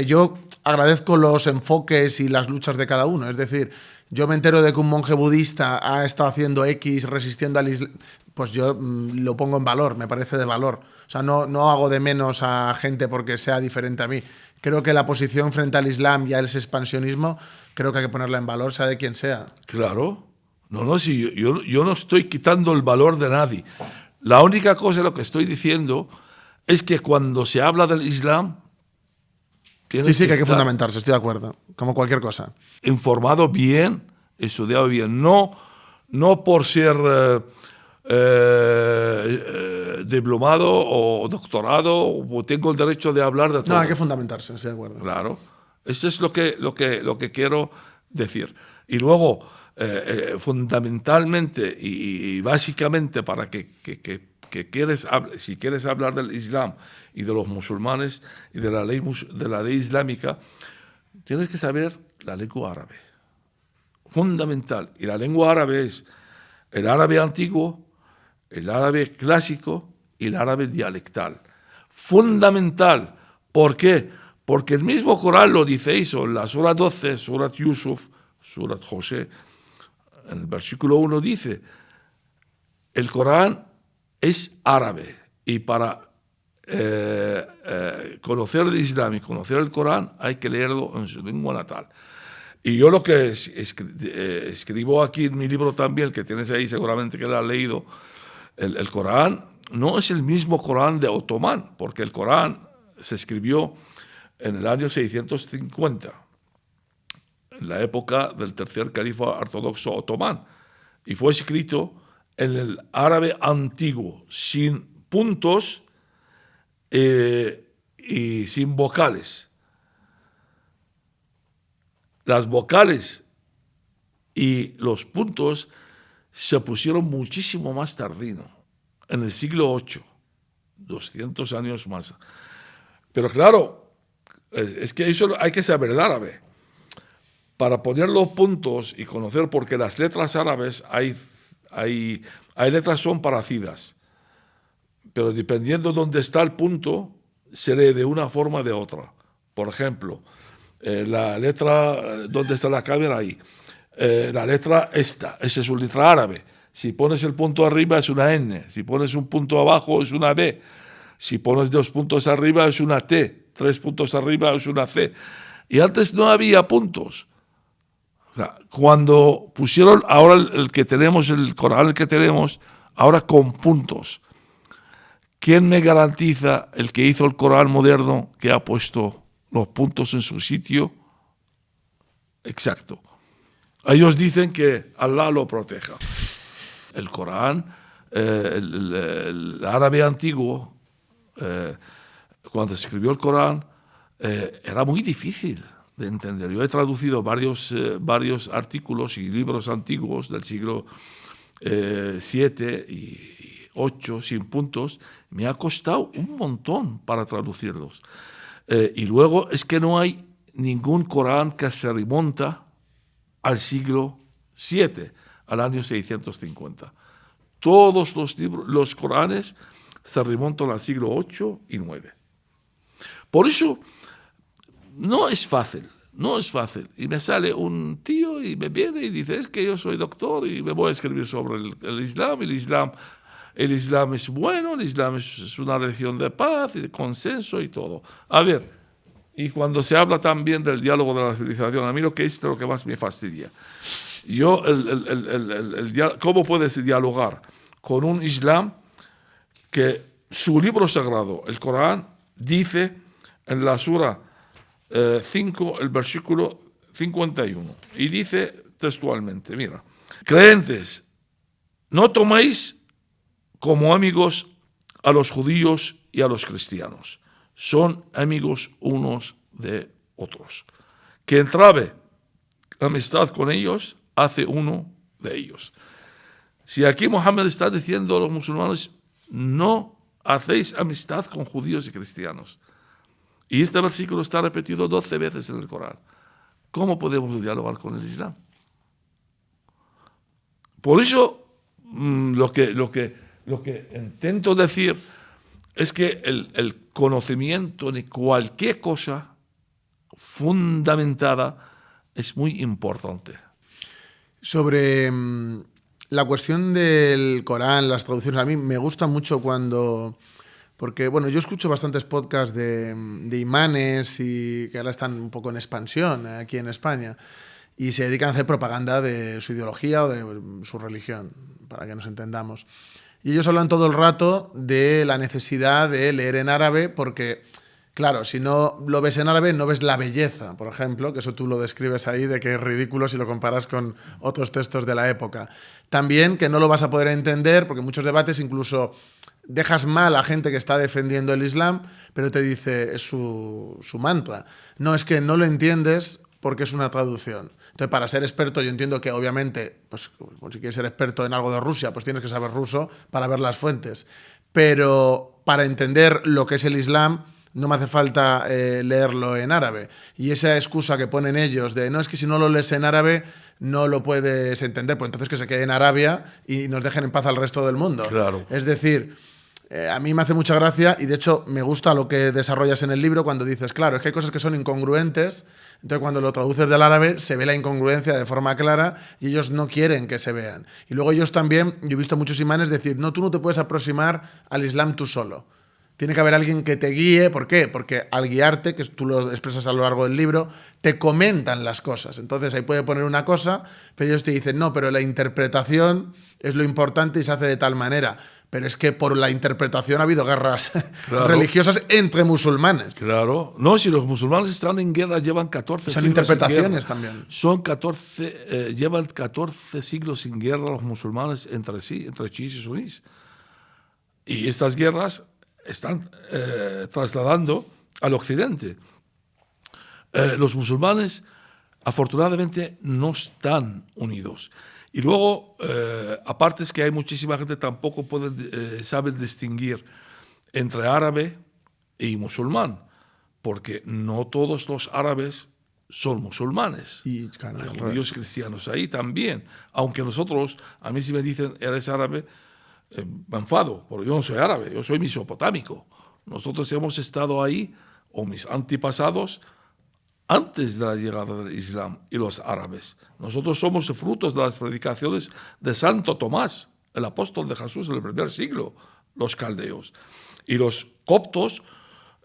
yo agradezco los enfoques y las luchas de cada uno. Es decir, yo me entero de que un monje budista ha estado haciendo X resistiendo al Islam, pues yo lo pongo en valor, me parece de valor. O sea, no hago de menos a gente porque sea diferente a mí. Creo que la posición frente al Islam y a ese expansionismo, creo que hay que ponerla en valor, sea de quien sea. Claro. No, sí, yo no estoy quitando el valor de nadie. La única cosa, lo que estoy diciendo, es que cuando se habla del Islam, sí, que hay que fundamentarse, estoy de acuerdo, como cualquier cosa. Informado bien, estudiado bien, no por ser diplomado o doctorado, o tengo el derecho de hablar de todo. No, hay que fundamentarse, estoy de acuerdo. Claro, eso es lo que quiero decir. Y luego, fundamentalmente y básicamente para si quieres hablar del Islam y de los musulmanes y de la ley islámica, tienes que saber la lengua árabe. Fundamental. Y la lengua árabe es el árabe antiguo, el árabe clásico y el árabe dialectal. Fundamental. ¿Por qué? Porque el mismo Corán lo dice eso, en la Sura 12, Surat Yusuf, Surat José, en el versículo 1 dice, el Corán es árabe y para conocer el Islam y conocer el Corán hay que leerlo en su lengua natal. Y yo lo que escribo aquí en mi libro también, que tienes ahí seguramente que lo has leído, el Corán no es el mismo Corán de Otomán, porque el Corán se escribió en el año 650, en la época del tercer califa ortodoxo otomán, y fue escrito en el árabe antiguo, sin puntos y sin vocales. Las vocales y los puntos se pusieron muchísimo más tardino, en el siglo VIII, 200 años más. Pero claro, es que eso hay que saber el árabe. Para poner los puntos y conocer, porque las letras árabes hay letras son parecidas, pero dependiendo de dónde está el punto, se lee de una forma o de otra. Por ejemplo, la letra, ¿dónde está la cámara? Ahí. La letra esa es una letra árabe. Si pones el punto arriba es una N, si pones un punto abajo es una B, si pones 2 puntos arriba es una T, 3 puntos arriba es una C. Y antes no había puntos. O sea, cuando pusieron ahora el que tenemos, el Corán que tenemos, ahora con puntos. ¿Quién me garantiza el que hizo el Corán moderno que ha puesto los puntos en su sitio exacto? Ellos dicen que Allah lo proteja. El Corán, el árabe antiguo, cuando se escribió el Corán, era muy difícil de entender. Yo he traducido varios artículos y libros antiguos del siglo VII y VIII sin puntos. Me ha costado un montón para traducirlos. Y luego es que no hay ningún Corán que se remonta al siglo VII. al año 650. Todos los libros, los Coranes se remontan al siglo 8 y 9. Por eso no es fácil. No es fácil. Y me sale un tío y me viene y dice, es que yo soy doctor y me voy a escribir sobre el Islam. El Islam es bueno, el Islam es una religión de paz y de consenso y todo. A ver, y cuando se habla también del diálogo de la civilización, a mí lo que es lo que más me fastidia. Yo, ¿cómo puedes dialogar con un Islam que su libro sagrado, el Corán, dice en la sura 5, el versículo 51, y dice textualmente, mira, creyentes, no toméis como amigos a los judíos y a los cristianos, son amigos unos de otros. Quien trabe amistad con ellos, hace uno de ellos. Si aquí Mohammed está diciendo a los musulmanes, no hacéis amistad con judíos y cristianos. Y este versículo está repetido 12 veces en el Corán. ¿Cómo podemos dialogar con el Islam? Por eso, lo que intento decir es que el conocimiento de cualquier cosa fundamentada es muy importante. Sobre la cuestión del Corán, las traducciones, a mí me gusta mucho cuando... Porque, bueno, yo escucho bastantes podcasts de imanes y que ahora están un poco en expansión aquí en España y se dedican a hacer propaganda de su ideología o de su religión, para que nos entendamos. Y ellos hablan todo el rato de la necesidad de leer en árabe porque, claro, si no lo ves en árabe no ves la belleza, por ejemplo, que eso tú lo describes ahí de que es ridículo si lo comparas con otros textos de la época. También que no lo vas a poder entender porque muchos debates incluso... Dejas mal a gente que está defendiendo el Islam, pero te dice, es su mantra. No, es que no lo entiendes porque es una traducción. Entonces, para ser experto, yo entiendo que, obviamente, pues si quieres ser experto en algo de Rusia, pues tienes que saber ruso para ver las fuentes. Pero para entender lo que es el Islam, no me hace falta leerlo en árabe. Y esa excusa que ponen ellos de, no, es que si no lo lees en árabe, no lo puedes entender, pues entonces que se quede en Arabia y nos dejen en paz al resto del mundo. Claro. Es decir... a mí me hace mucha gracia y de hecho me gusta lo que desarrollas en el libro cuando dices, claro, es que hay cosas que son incongruentes, entonces cuando lo traduces del árabe se ve la incongruencia de forma clara y ellos no quieren que se vean. Y luego ellos también, yo he visto muchos imanes decir, no, tú no te puedes aproximar al Islam tú solo. Tiene que haber alguien que te guíe. ¿Por qué? Porque al guiarte, que tú lo expresas a lo largo del libro, te comentan las cosas. Entonces ahí puede poner una cosa, pero ellos te dicen, no, pero la interpretación es lo importante y se hace de tal manera. Pero es que por la interpretación ha habido guerras religiosas entre musulmanes. Claro. No, si los musulmanes están en guerra, llevan 14 Son siglos interpretaciones sin guerra. también. Son 14, llevan 14 siglos sin guerra los musulmanes entre sí, entre chiíes y sunís. Y estas guerras están trasladando al occidente. Los musulmanes, afortunadamente, no están unidos. Y luego, aparte es que hay muchísima gente tampoco sabe distinguir entre árabe y musulmán, porque no todos los árabes son musulmanes. Y claro, hay judíos cristianos ahí también. Aunque nosotros, a mí si me dicen, eres árabe, me enfado, porque yo no soy árabe, yo soy mesopotámico. Nosotros hemos estado ahí, o mis antepasados, antes de la llegada del Islam y los árabes. Nosotros somos frutos de las predicaciones de Santo Tomás, el apóstol de Jesús en el primer siglo, los caldeos. Y los coptos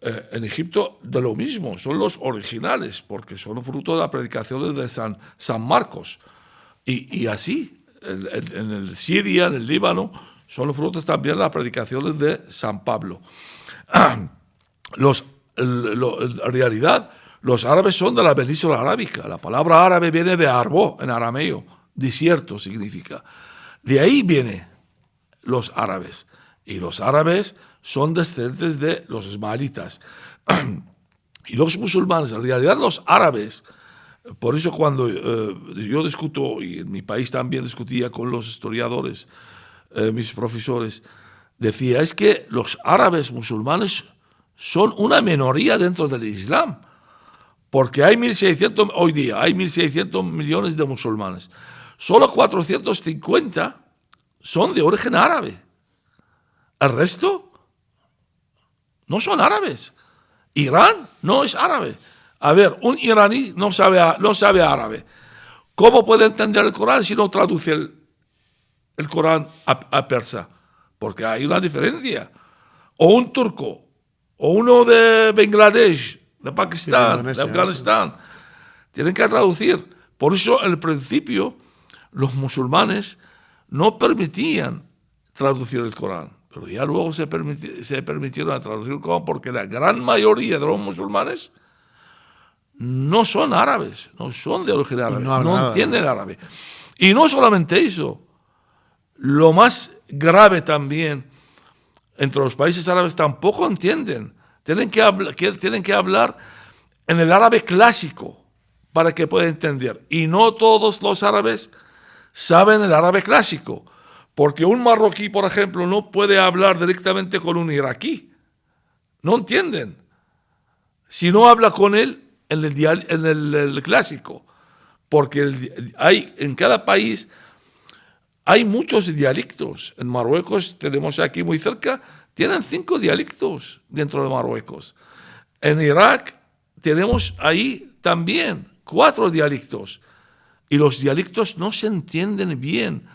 en Egipto de lo mismo, son los originales, porque son fruto de las predicaciones de San Marcos. Y así, en el Siria, en el Líbano, son los frutos también de las predicaciones de San Pablo. En realidad, los árabes son de la península arábica. La palabra árabe viene de arbó, en arameo. Desierto significa. De ahí vienen los árabes. Y los árabes son descendientes de los ismaelitas. Y los musulmanes, en realidad los árabes, por eso cuando yo discuto, y en mi país también discutía con los historiadores, mis profesores, decía, es que los árabes musulmanes son una minoría dentro del Islam. Porque hay 1.600, hoy día hay 1.600 millones de musulmanes. solo 450 son de origen árabe. El resto no son árabes. Irán no es árabe. A ver, un iraní no sabe árabe. ¿Cómo puede entender el Corán si no traduce el Corán a persa? Porque hay una diferencia. O un turco, o uno de Bangladesh, de Pakistán, de Afganistán. Tienen que traducir. Por eso, al principio, los musulmanes no permitían traducir el Corán. Pero ya luego se permitieron traducir el Corán porque la gran mayoría de los musulmanes no son árabes, no son de origen árabe, no entienden árabe. Y no solamente eso, lo más grave también, entre los países árabes tampoco entienden. Tienen que hablar en el árabe clásico para que puedan entender. Y no todos los árabes saben el árabe clásico. Porque un marroquí, por ejemplo, no puede hablar directamente con un iraquí. No entienden. Si no habla con él en el clásico. Porque en cada país hay muchos dialectos. En Marruecos, tenemos aquí muy cerca, tienen 5 dialectos dentro de Marruecos. En Irak tenemos ahí también 4 dialectos. Y los dialectos no se entienden bien.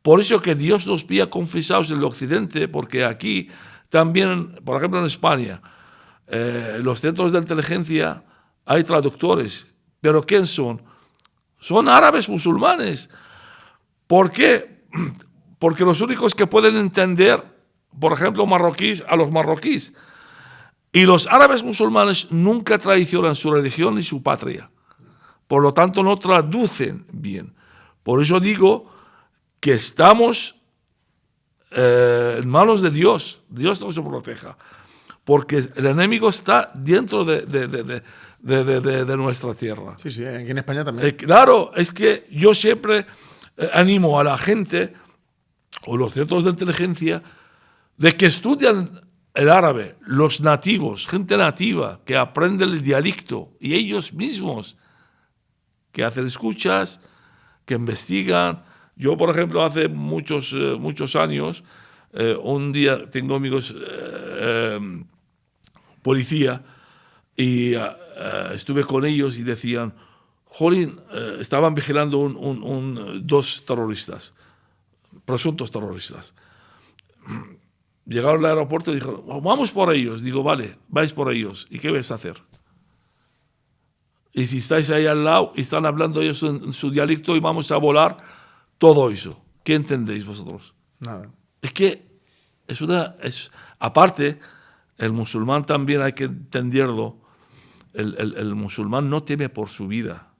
Por eso que Dios nos pide confesados en el occidente, porque aquí también, por ejemplo en España, los centros de inteligencia hay traductores. ¿Pero quién son? Son árabes musulmanes. ¿Por qué? Porque los únicos que pueden entender, por ejemplo, marroquíes a los marroquíes. Y los árabes musulmanes nunca traicionan su religión ni su patria. Por lo tanto, no traducen bien. Por eso digo que estamos en manos de Dios. Dios nos proteja. Porque el enemigo está dentro de nuestra tierra. Sí, sí, aquí en España también. Claro, es que yo siempre animo a la gente o los centros de inteligencia de que estudian el árabe, los nativos, gente nativa, que aprende el dialecto y ellos mismos que hacen escuchas, que investigan. Yo, por ejemplo, hace muchos años, un día tengo amigos policía y estuve con ellos y decían, jolín, estaban vigilando dos terroristas, presuntos terroristas. Llegaron al aeropuerto y dijeron, vamos por ellos. Digo, vale, vais por ellos. ¿Y qué vais a hacer? Y si estáis ahí al lado y están hablando ellos en su dialecto y vamos a volar, todo eso. ¿Qué entendéis vosotros? Nada. Es que aparte, el musulmán también hay que entenderlo. El musulmán no teme por su vida.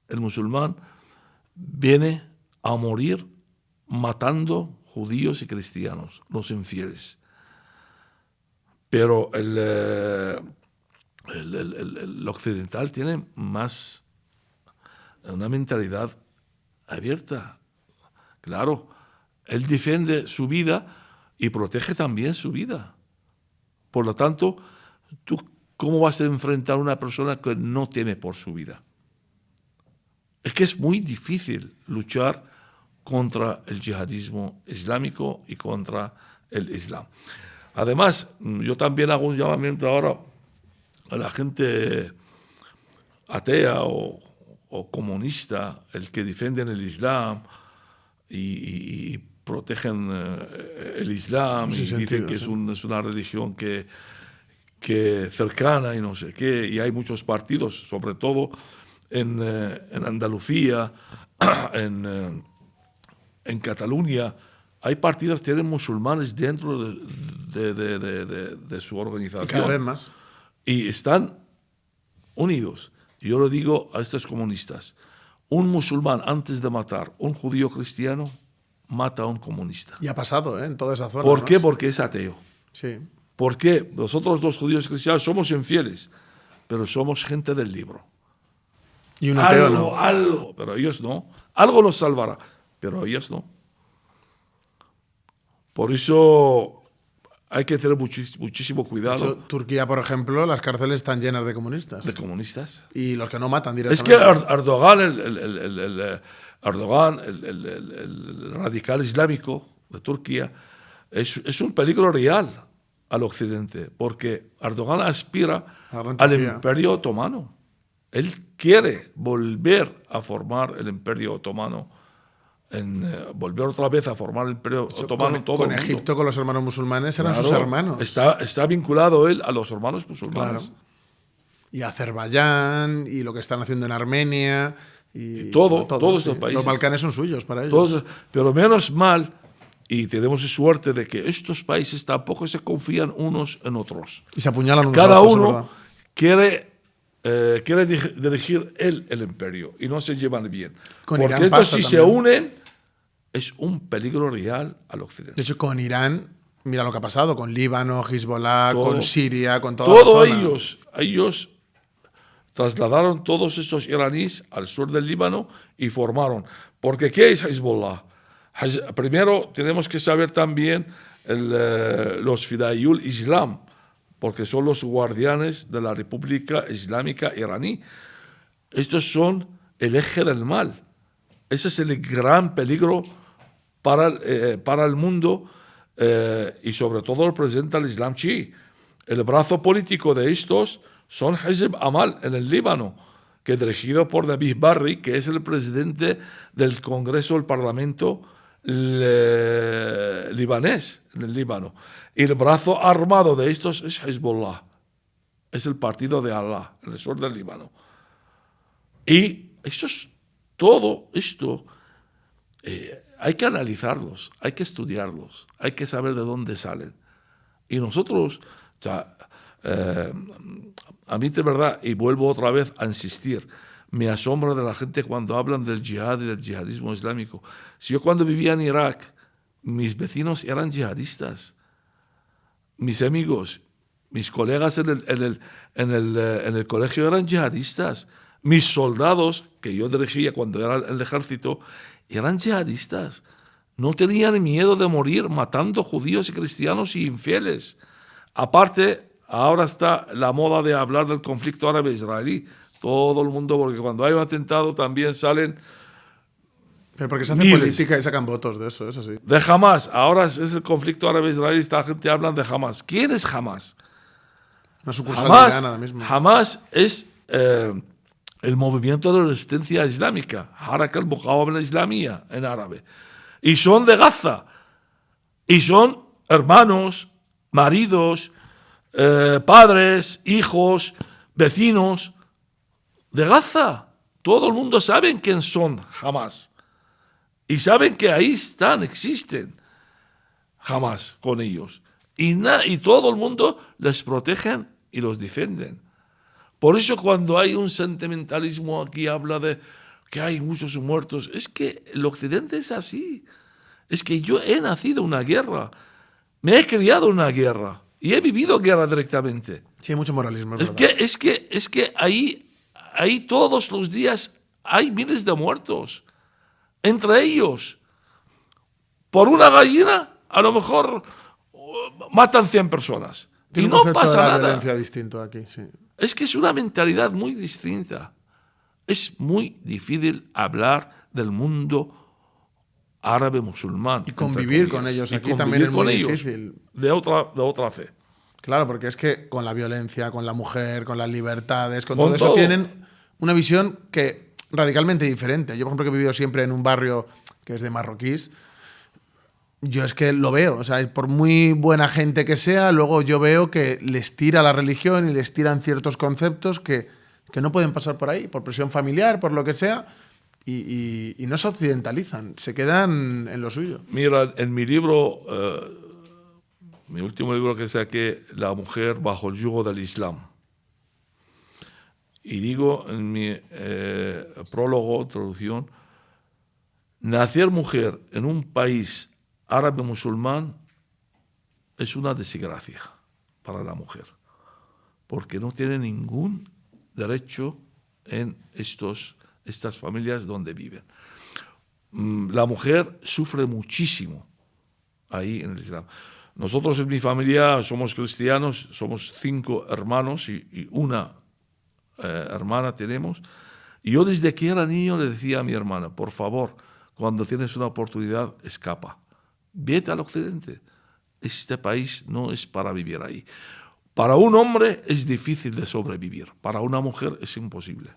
El musulmán viene a morir matando judíos y cristianos, los infieles. Pero el occidental tiene más una mentalidad abierta. Claro, él defiende su vida y protege también su vida. Por lo tanto, ¿tú cómo vas a enfrentar a una persona que no teme por su vida? Es que es muy difícil luchar contra el yihadismo islámico y contra el Islam. Además, yo también hago un llamamiento ahora a la gente atea o comunista, el que defienden el Islam y protegen el Islam y dicen que es una religión que cercana y no sé qué, y hay muchos partidos, sobre todo en Andalucía, en Cataluña, hay partidos que tienen musulmanes dentro de su organización. Y cada vez más. Y están unidos. Yo le digo a estos comunistas, un musulmán antes de matar un judío cristiano, mata a un comunista. Y ha pasado, en toda esa zona. ¿Por qué? Porque es ateo. Sí. Porque nosotros los judíos cristianos somos infieles, pero somos gente del libro. Y un ateo no. Algo, pero ellos no. Algo los salvará, pero ellos no. Por eso Hay que tener muchísimo De cuidado. hecho, Turquía, por ejemplo, las cárceles están llenas de comunistas. De comunistas. Y los que no matan Es directamente. que Erdogan, el radical islámico de Turquía, es un peligro real al occidente, porque Erdogan aspira A la Gran al Turquía. imperio otomano. Él quiere volver a formar el imperio otomano, volver otra vez a formar el imperio otomano en todo Con el mundo. Egipto, con los hermanos musulmanes, eran Claro, sus hermanos. está vinculado él a los hermanos musulmanes. Claro. Y Azerbaiyán, y lo que están haciendo en Armenia, y todos sí. estos países. Los Balcanes son suyos para ellos. Todos, pero menos mal, y tenemos suerte de que estos países tampoco se confían unos en otros. Y se apuñalan unos Cada a otros, es uno verdad. quiere dirigir el imperio y no se llevan bien. Con Porque Irán estos pasa si se también. unen es un peligro real al De occidente. hecho, con Irán, mira lo que ha pasado, con Líbano, Hezbollah, Todo. con Siria, con toda la Todos zona. ellos trasladaron todos esos iraníes al sur del Líbano y formaron. Porque ¿qué es Hezbollah? Primero tenemos que saber también los Fidayul Islam, porque son los guardianes de la República Islámica iraní. Estos son el eje del mal. Ese es el gran peligro para el mundo y sobre todo representa el Islam chií. El brazo político de estos son Hizb Amal en el Líbano, que es dirigido por David Barry, que es el presidente del Congreso del Parlamento libanés en el Líbano. Y el brazo armado de estos es Hezbollah, es el partido de Allah en el sur del Líbano. Y todo esto hay que analizarlos, hay que estudiarlos, hay que saber de dónde salen. Y nosotros, a mí de verdad, y vuelvo otra vez a insistir, me asombra de la gente cuando hablan del yihad y del yihadismo islámico. Si yo cuando vivía en Irak, mis vecinos eran yihadistas, mis amigos, mis colegas en el colegio eran yihadistas, mis soldados, que yo dirigía cuando era en el ejército, eran yihadistas. No tenían miedo de morir matando judíos y cristianos y infieles. Aparte, ahora está la moda de hablar del conflicto árabe-israelí. Todo el mundo, porque cuando hay un atentado también salen Pero porque se hace miles. política y sacan votos de eso, sí. De Hamas. Ahora es el conflicto árabe-israelí, esta gente habla de Hamas. ¿Quién es Hamas? Una sucursal de Irán ahora mismo. Hamas es el movimiento de resistencia islámica, Harak al-Muqawamah al-Islamiyya en árabe. Y son de Gaza. Y son hermanos, maridos, padres, hijos, vecinos de Gaza. Todo el mundo sabe quién son Hamas. Y saben que ahí existen Hamas con ellos. Y todo el mundo les protegen y los defienden. Por eso cuando hay un sentimentalismo aquí habla de que hay muchos muertos, es que el occidente es así. Es que yo he nacido en una guerra, me he criado en una guerra y he vivido guerra directamente. Sí, hay mucho moralismo. Es que ahí todos los días hay miles de muertos. Entre ellos, por una gallina, a lo mejor matan 100 personas. Tiene y un no concepto pasa de la nada. violencia distinto aquí, sí. Es que es una mentalidad muy distinta. Es muy difícil hablar del mundo árabe musulmán. Y convivir con ellos aquí también es muy difícil. De otra fe. Claro, porque es que con la violencia, con la mujer, con las libertades, con Con todo eso todo. tienen una visión que radicalmente diferente. Yo, por ejemplo, que he vivido siempre en un barrio que es de marroquíes, yo es que lo veo. O sea, por muy buena gente que sea, luego yo veo que les tira la religión y les tiran ciertos conceptos que no pueden pasar por ahí, por presión familiar, por lo que sea, y no se occidentalizan, se quedan en lo suyo. Mira, en mi libro, mi último libro que saqué, La mujer bajo el yugo del Islam. Y digo en mi prólogo, introducción, nacer mujer en un país árabe musulmán es una desgracia para la mujer, porque no tiene ningún derecho en estas familias donde viven. La mujer sufre muchísimo ahí en el Islam. Nosotros en mi familia somos cristianos, somos 5 hermanos y una hermana tenemos. Y yo desde que era niño le decía a mi hermana, por favor, cuando tienes una oportunidad, escapa. Vete al occidente. Este país no es para vivir ahí. Para un hombre es difícil de sobrevivir, para una mujer es imposible.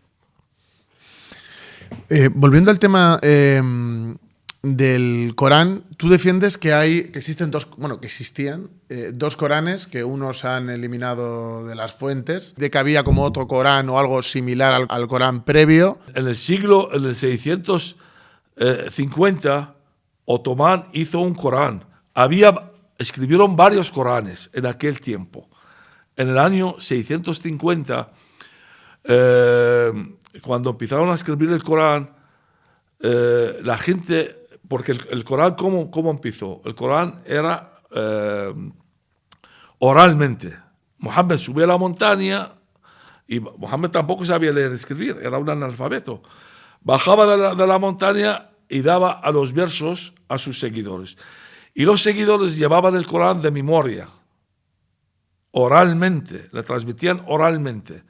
Volviendo al tema del Corán, tú defiendes que existían dos Coranes, que unos han eliminado de las fuentes, de que había como otro Corán o algo similar al Corán previo. En el 650, Otomán hizo un Corán. Escribieron varios Coranes en aquel tiempo. En el año 650, cuando empezaron a escribir el Corán, la gente, porque el Corán, ¿cómo empezó? El Corán era oralmente. Mohammed subió a la montaña y Mohammed tampoco sabía leer y escribir, era un analfabeto. Bajaba de la montaña y daba a los versos a sus seguidores. Y los seguidores llevaban el Corán de memoria, oralmente, le transmitían oralmente.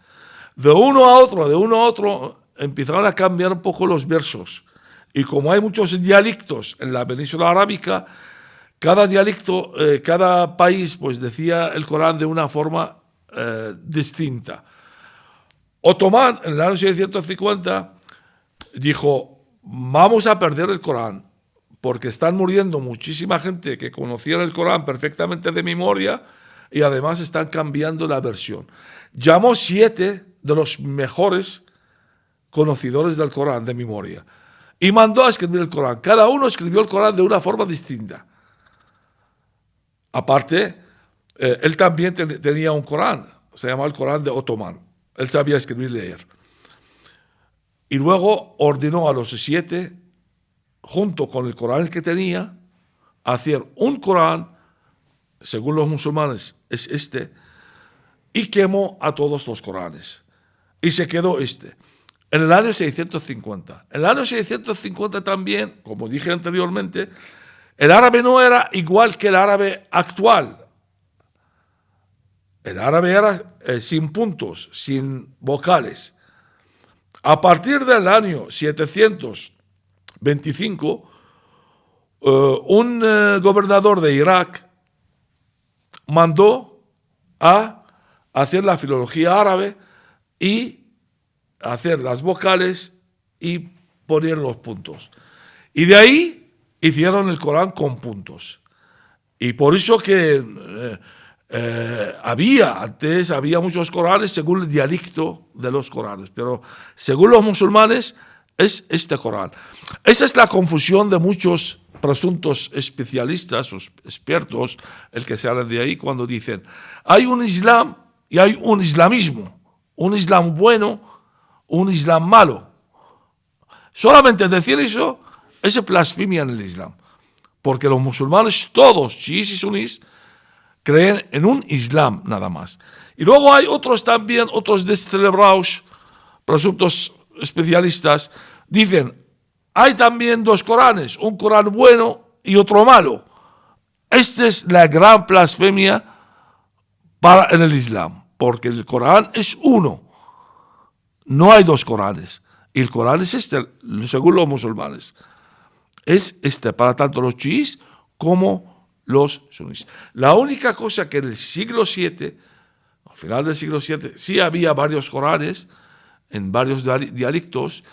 De uno a otro, empezaron a cambiar un poco los versos. Y como hay muchos dialectos en la península arábica, cada dialecto, cada país, pues decía el Corán de una forma distinta. Otomán, en el año 650, dijo, vamos a perder el Corán, porque están muriendo muchísima gente que conocía el Corán perfectamente de memoria y además están cambiando la versión. Llamó 7 de los mejores conocedores del Corán de memoria y mandó a escribir el Corán. Cada uno escribió el Corán de una forma distinta. Aparte, él también tenía un Corán, se llamaba el Corán de Otomán. Él sabía escribir y leer. Y luego ordenó a los 7, junto con el Corán que tenía, hacer un Corán, según los musulmanes es este, y quemó a todos los Coranes. Y se quedó este. En el año 650. En el año 650 también, como dije anteriormente, el árabe no era igual que el árabe actual. El árabe era sin puntos, sin vocales. A partir del año 725, un gobernador de Irak mandó a hacer la filología árabe y hacer las vocales y poner los puntos. Y de ahí hicieron el Corán con puntos. Y por eso que antes había muchos Coranes según el dialecto de los Coranes, pero según los musulmanes es este Corán. Esa es la confusión de muchos presuntos especialistas o expertos, el que se hablan de ahí, cuando dicen, hay un Islam y hay un islamismo, un Islam bueno, un Islam malo. Solamente decir eso es blasfemia en el Islam, porque los musulmanes todos, chiíes y sunís, creen en un Islam nada más. Y luego hay otros también, otros descelebrados, presuntos especialistas, dicen, hay también 2 Coranes, un Corán bueno y otro malo. Esta es la gran blasfemia en el Islam, porque el Corán es uno. No hay 2 Coranes. Y el Corán es este, según los musulmanes. Es este para tanto los chiíes como los sunís. La única cosa que en el siglo VII, al final del siglo VII, sí había varios Coranes en varios dialectos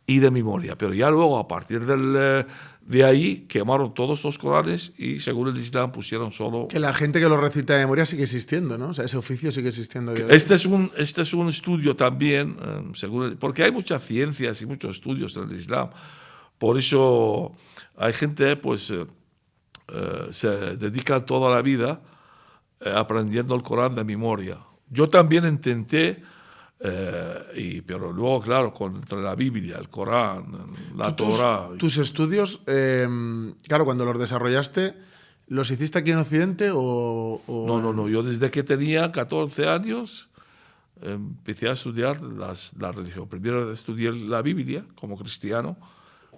y de memoria, pero ya luego a partir de ahí quemaron todos los Coranes y según el Islam pusieron solo... Que la gente que lo recita de memoria sigue existiendo, ¿no? O sea, ese oficio sigue existiendo. Este es un estudio también, porque hay muchas ciencias y muchos estudios en el Islam. Por eso hay gente, pues, se dedica toda la vida aprendiendo el Corán de memoria. Yo también intenté, pero luego, claro, entre la Biblia, el Corán, la Torá... ¿Tus estudios, claro, cuando los desarrollaste, los hiciste aquí en Occidente o...? No. Yo desde que tenía 14 años empecé a estudiar la religión. Primero estudié la Biblia como cristiano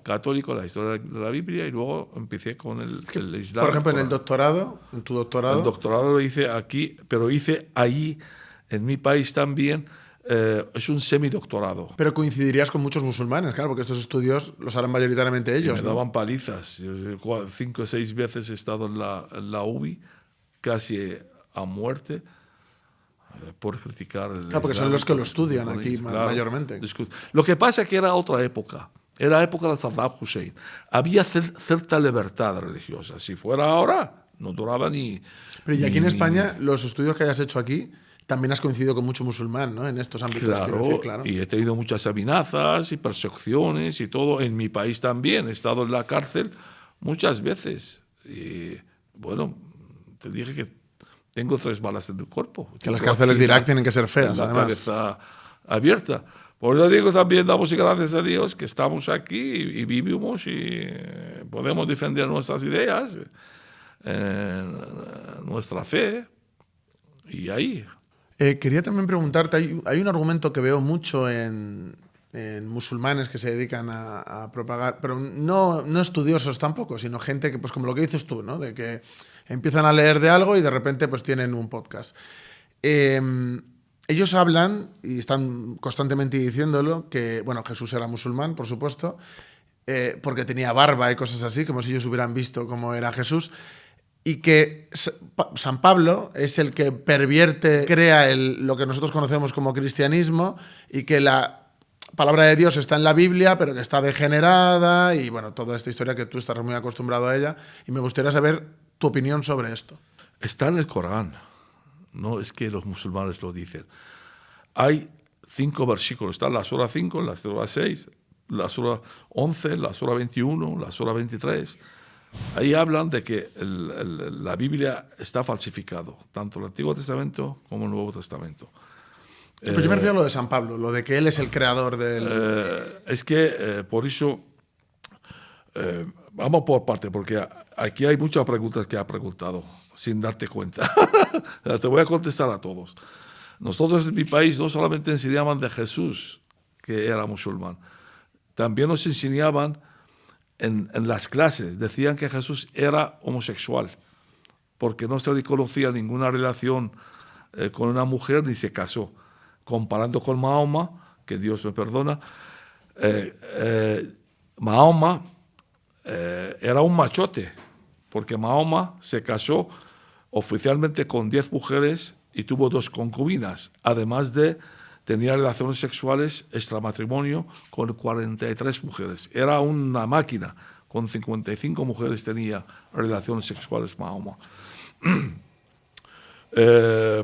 católico, la historia de la Biblia, y luego empecé con el Islam. Por ejemplo, en tu doctorado. El doctorado lo hice aquí, pero hice allí, en mi país también, es un semidoctorado. Pero coincidirías con muchos musulmanes, claro, porque estos estudios los harán mayoritariamente ellos. Y me daban palizas. Yo 5 o 6 veces he estado en la UBI, casi a muerte, por criticar el Claro, porque Islam, son los que lo estudian aquí mayormente. Lo que pasa es que era otra época. Era la época de Saddam Hussein. Había cierta libertad religiosa. Si fuera ahora, no duraba ni... Pero y aquí en España, los estudios que hayas hecho aquí, también has coincidido con mucho musulmán, ¿no? En estos ámbitos. Claro, y he tenido muchas amenazas y persecuciones y todo. En mi país también. He estado en la cárcel muchas veces. Y bueno, te dije que tengo 3 balas en el cuerpo. Que las cárceles de Irak tienen que ser feas, la además. Cabeza abierta. Por eso digo también, damos gracias a Dios que estamos aquí y vivimos y podemos defender nuestras ideas, nuestra fe, y ahí. Quería también preguntarte, hay un argumento que veo mucho en musulmanes que se dedican a propagar, pero no estudiosos tampoco, sino gente que, pues como lo que dices tú, ¿no? De que empiezan a leer de algo y de repente pues tienen un podcast. Ellos hablan, y están constantemente diciéndolo, que, bueno, Jesús era musulmán, por supuesto, porque tenía barba y cosas así, como si ellos hubieran visto cómo era Jesús, y que San Pablo es el que pervierte, crea lo que nosotros conocemos como cristianismo, y que la palabra de Dios está en la Biblia, pero que está degenerada, y bueno, toda esta historia que tú estás muy acostumbrado a ella, y me gustaría saber tu opinión sobre esto. Está en el Corán. No es que los musulmanes lo dicen. Hay 5 versículos. Está la sura 5, la sura 6, la sura 11, la sura 21, la sura 23. Ahí hablan de que la Biblia está falsificado, tanto el Antiguo Testamento como el Nuevo Testamento. Pero yo me refiero a lo de San Pablo, lo de que él es el creador del... Es que por eso... vamos por parte, porque aquí hay muchas preguntas que ha preguntado sin darte cuenta. Te voy a contestar a todos. Nosotros en mi país no solamente enseñaban de Jesús, que era musulmán, también nos enseñaban en las clases, decían que Jesús era homosexual, porque no se reconocía ninguna relación con una mujer ni se casó. Comparando con Mahoma, que Dios me perdona, Mahoma era un machote, porque Mahoma se casó oficialmente con 10 mujeres y tuvo 2 concubinas, además de tener relaciones sexuales extramatrimonio con 43 mujeres. Era una máquina, con 55 mujeres tenía relaciones sexuales Mahoma.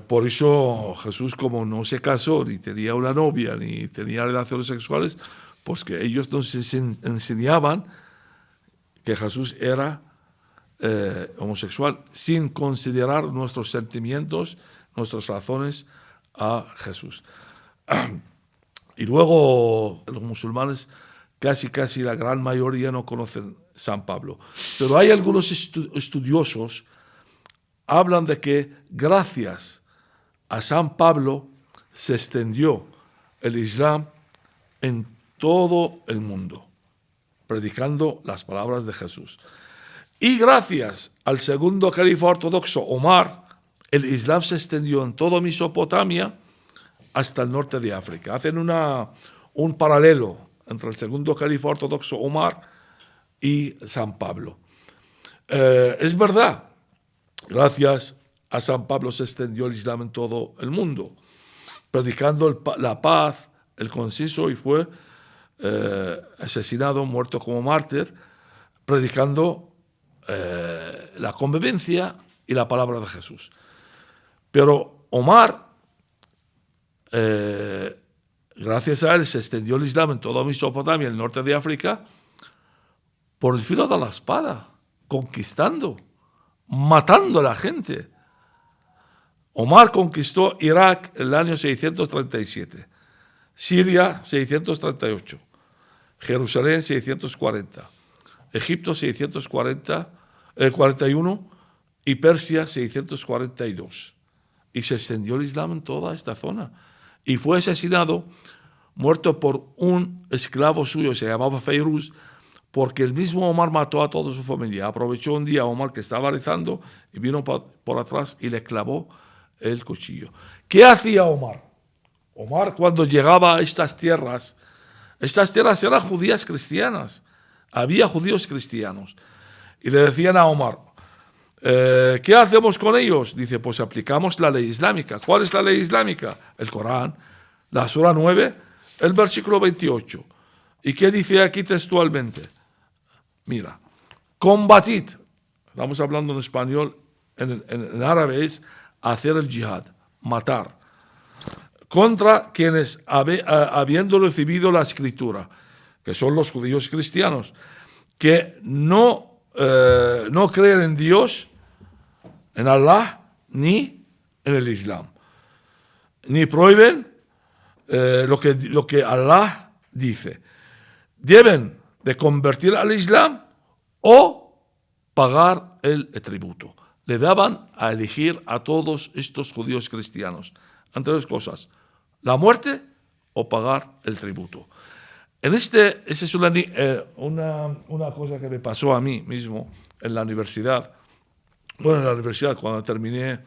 Por eso Jesús, como no se casó, ni tenía una novia, ni tenía relaciones sexuales, pues que ellos nos enseñaban que Jesús era homosexual, sin considerar nuestros sentimientos, nuestras razones a Jesús. Y luego los musulmanes, casi la gran mayoría no conocen San Pablo. Pero hay algunos estudiosos hablan de que gracias a San Pablo se extendió el Islam en todo el mundo, predicando las palabras de Jesús. Y gracias al segundo califa ortodoxo, Omar, el Islam se extendió en toda Mesopotamia hasta el norte de África. Hacen un paralelo entre el segundo califa ortodoxo, Omar, y San Pablo. Es verdad, gracias a San Pablo se extendió el Islam en todo el mundo, predicando la paz, el conciso, y fue asesinado, muerto como mártir, predicando la convivencia y la palabra de Jesús. Pero Omar, gracias a él, se extendió el Islam en toda Mesopotamia, el norte de África, por el filo de la espada, conquistando, matando a la gente. Omar conquistó Irak en el año 637, Siria 638, Jerusalén 640, Egipto 641 y Persia 642. Y se extendió el Islam en toda esta zona. Y fue asesinado, muerto por un esclavo suyo, se llamaba Feiruz, porque el mismo Omar mató a toda su familia. Aprovechó un día a Omar que estaba rezando y vino por atrás y le clavó el cuchillo. ¿Qué hacía Omar? Omar, cuando llegaba a estas tierras eran judías cristianas, había judíos cristianos, y le decían a Omar, ¿qué hacemos con ellos? Dice, pues aplicamos la ley islámica. ¿Cuál es la ley islámica? El Corán, la sura 9, el versículo 28. ¿Y qué dice aquí textualmente? Mira, combatid, estamos hablando en español, en árabe es hacer el jihad, matar, contra quienes habiendo recibido la escritura, que son los judíos cristianos, que no creen en Dios, en Allah, ni en el Islam, ni prohíben lo que Allah dice. Deben de convertir al Islam o pagar el tributo. Le daban a elegir a todos estos judíos cristianos, entre dos cosas, la muerte o pagar el tributo. Esa es una cosa que me pasó a mí mismo en la universidad. Bueno, en la universidad, cuando terminé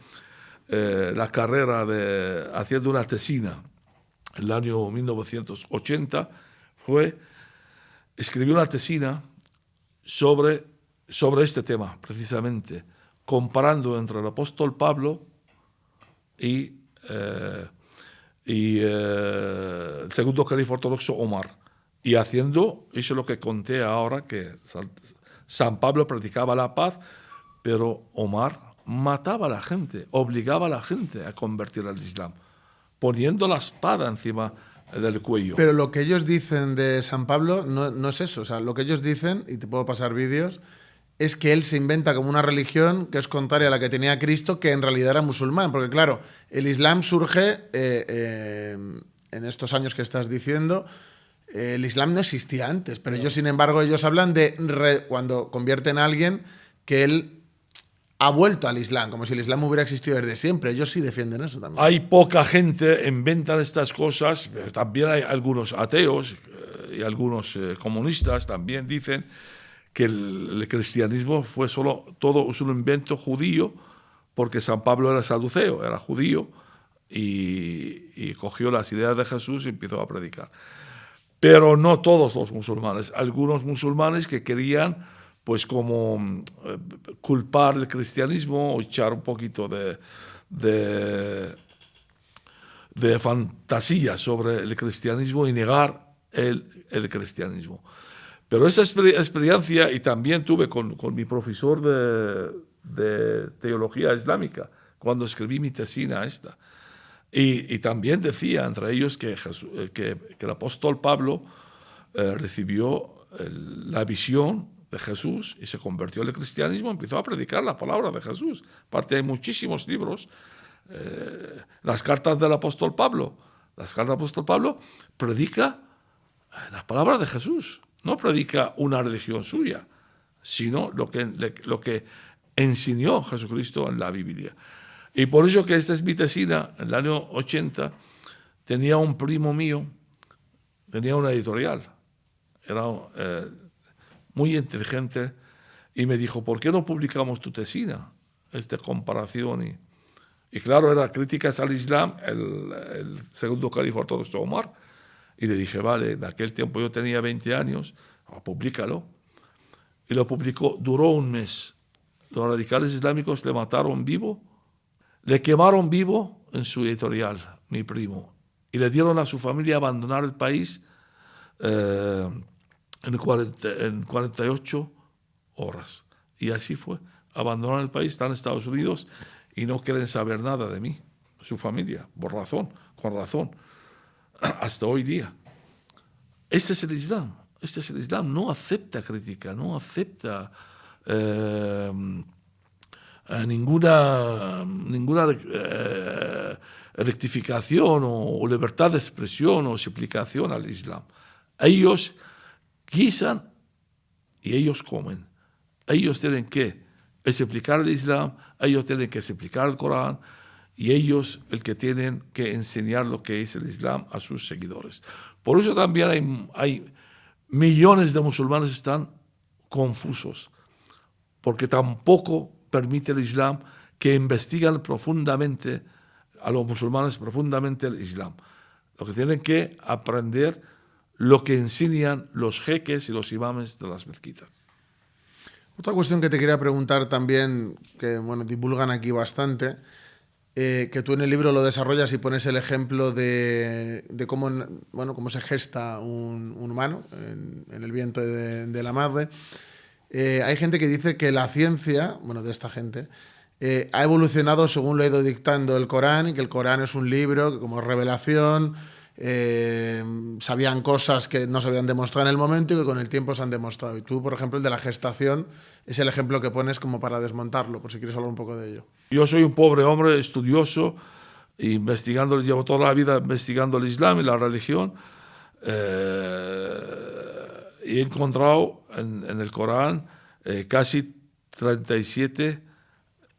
la carrera haciendo una tesina, en el año 1980, escribí una tesina sobre este tema, precisamente, comparando entre el apóstol Pablo y el segundo califa ortodoxo Omar. Y haciendo eso lo que conté ahora, que San Pablo practicaba la paz, pero Omar mataba a la gente, obligaba a la gente a convertir al Islam, poniendo la espada encima del cuello. Pero lo que ellos dicen de San Pablo no es eso. O sea, lo que ellos dicen, y te puedo pasar vídeos, es que él se inventa como una religión que es contraria a la que tenía Cristo, que en realidad era musulmán. Porque claro, el Islam surge en estos años que estás diciendo. El Islam no existía antes, pero ellos, sin embargo, ellos hablan de cuando convierten a alguien que él ha vuelto al Islam, como si el Islam hubiera existido desde siempre. Ellos sí defienden eso también. Hay poca gente, inventan estas cosas, pero también hay algunos ateos y algunos comunistas también dicen que el cristianismo fue todo un invento judío, porque San Pablo era saduceo, era judío, y cogió las ideas de Jesús y empezó a predicar. Pero no todos los musulmanes, algunos musulmanes que querían pues como culpar el cristianismo o echar un poquito de fantasía sobre el cristianismo y negar el cristianismo. Pero esa experiencia, y también tuve con mi profesor de teología islámica, cuando escribí mi tesina esta, y también decía entre ellos que el apóstol Pablo recibió la visión de Jesús y se convirtió al cristianismo, empezó a predicar la palabra de Jesús. Aparte hay muchísimos libros, las cartas del apóstol Pablo. Las cartas del apóstol Pablo predica la palabra de Jesús, no predica una religión suya, sino lo que enseñó Jesucristo en la Biblia. Y por eso que esta es mi tesina, en el año 80, tenía un primo mío, tenía una editorial, era muy inteligente, y me dijo, ¿por qué no publicamos tu tesina? Esta comparación. Y claro, era críticas al Islam, el segundo califa ortodoxo Omar. Y le dije, vale, de aquel tiempo yo tenía 20 años, públicalo. Y lo publicó, duró un mes. Los radicales islámicos le mataron vivo, le quemaron vivo en su editorial, mi primo, y le dieron a su familia abandonar el país en 48 horas. Y así fue. Abandonaron el país, están en Estados Unidos y no quieren saber nada de mí, su familia, con razón, hasta hoy día. Este es el Islam. Este es el Islam. No acepta crítica, no acepta ninguna rectificación o libertad de expresión o explicación al Islam. Ellos guisan y ellos comen. Ellos tienen que explicar el Islam, ellos tienen que explicar el Corán, y ellos el que tienen que enseñar lo que es el Islam a sus seguidores. Por eso también hay millones de musulmanes están confusos, porque tampoco permite el Islam que investiguen profundamente a los musulmanes, profundamente el Islam. Lo que tienen que aprender lo que enseñan los jeques y los imames de las mezquitas. Otra cuestión que te quería preguntar también, que bueno, divulgan aquí bastante, que tú en el libro lo desarrollas y pones el ejemplo de cómo, bueno, cómo se gesta un humano en el vientre de la madre. Hay gente que dice que la ciencia, bueno, de esta gente, ha evolucionado según lo ha ido dictando el Corán, y que el Corán es un libro que como revelación sabían cosas que no se habían demostrado en el momento y que con el tiempo se han demostrado. Y tú, por ejemplo, el de la gestación es el ejemplo que pones como para desmontarlo, por si quieres hablar un poco de ello. Yo soy un pobre hombre estudioso, investigando, llevo toda la vida investigando el Islam y la religión, y he encontrado en el Corán casi 37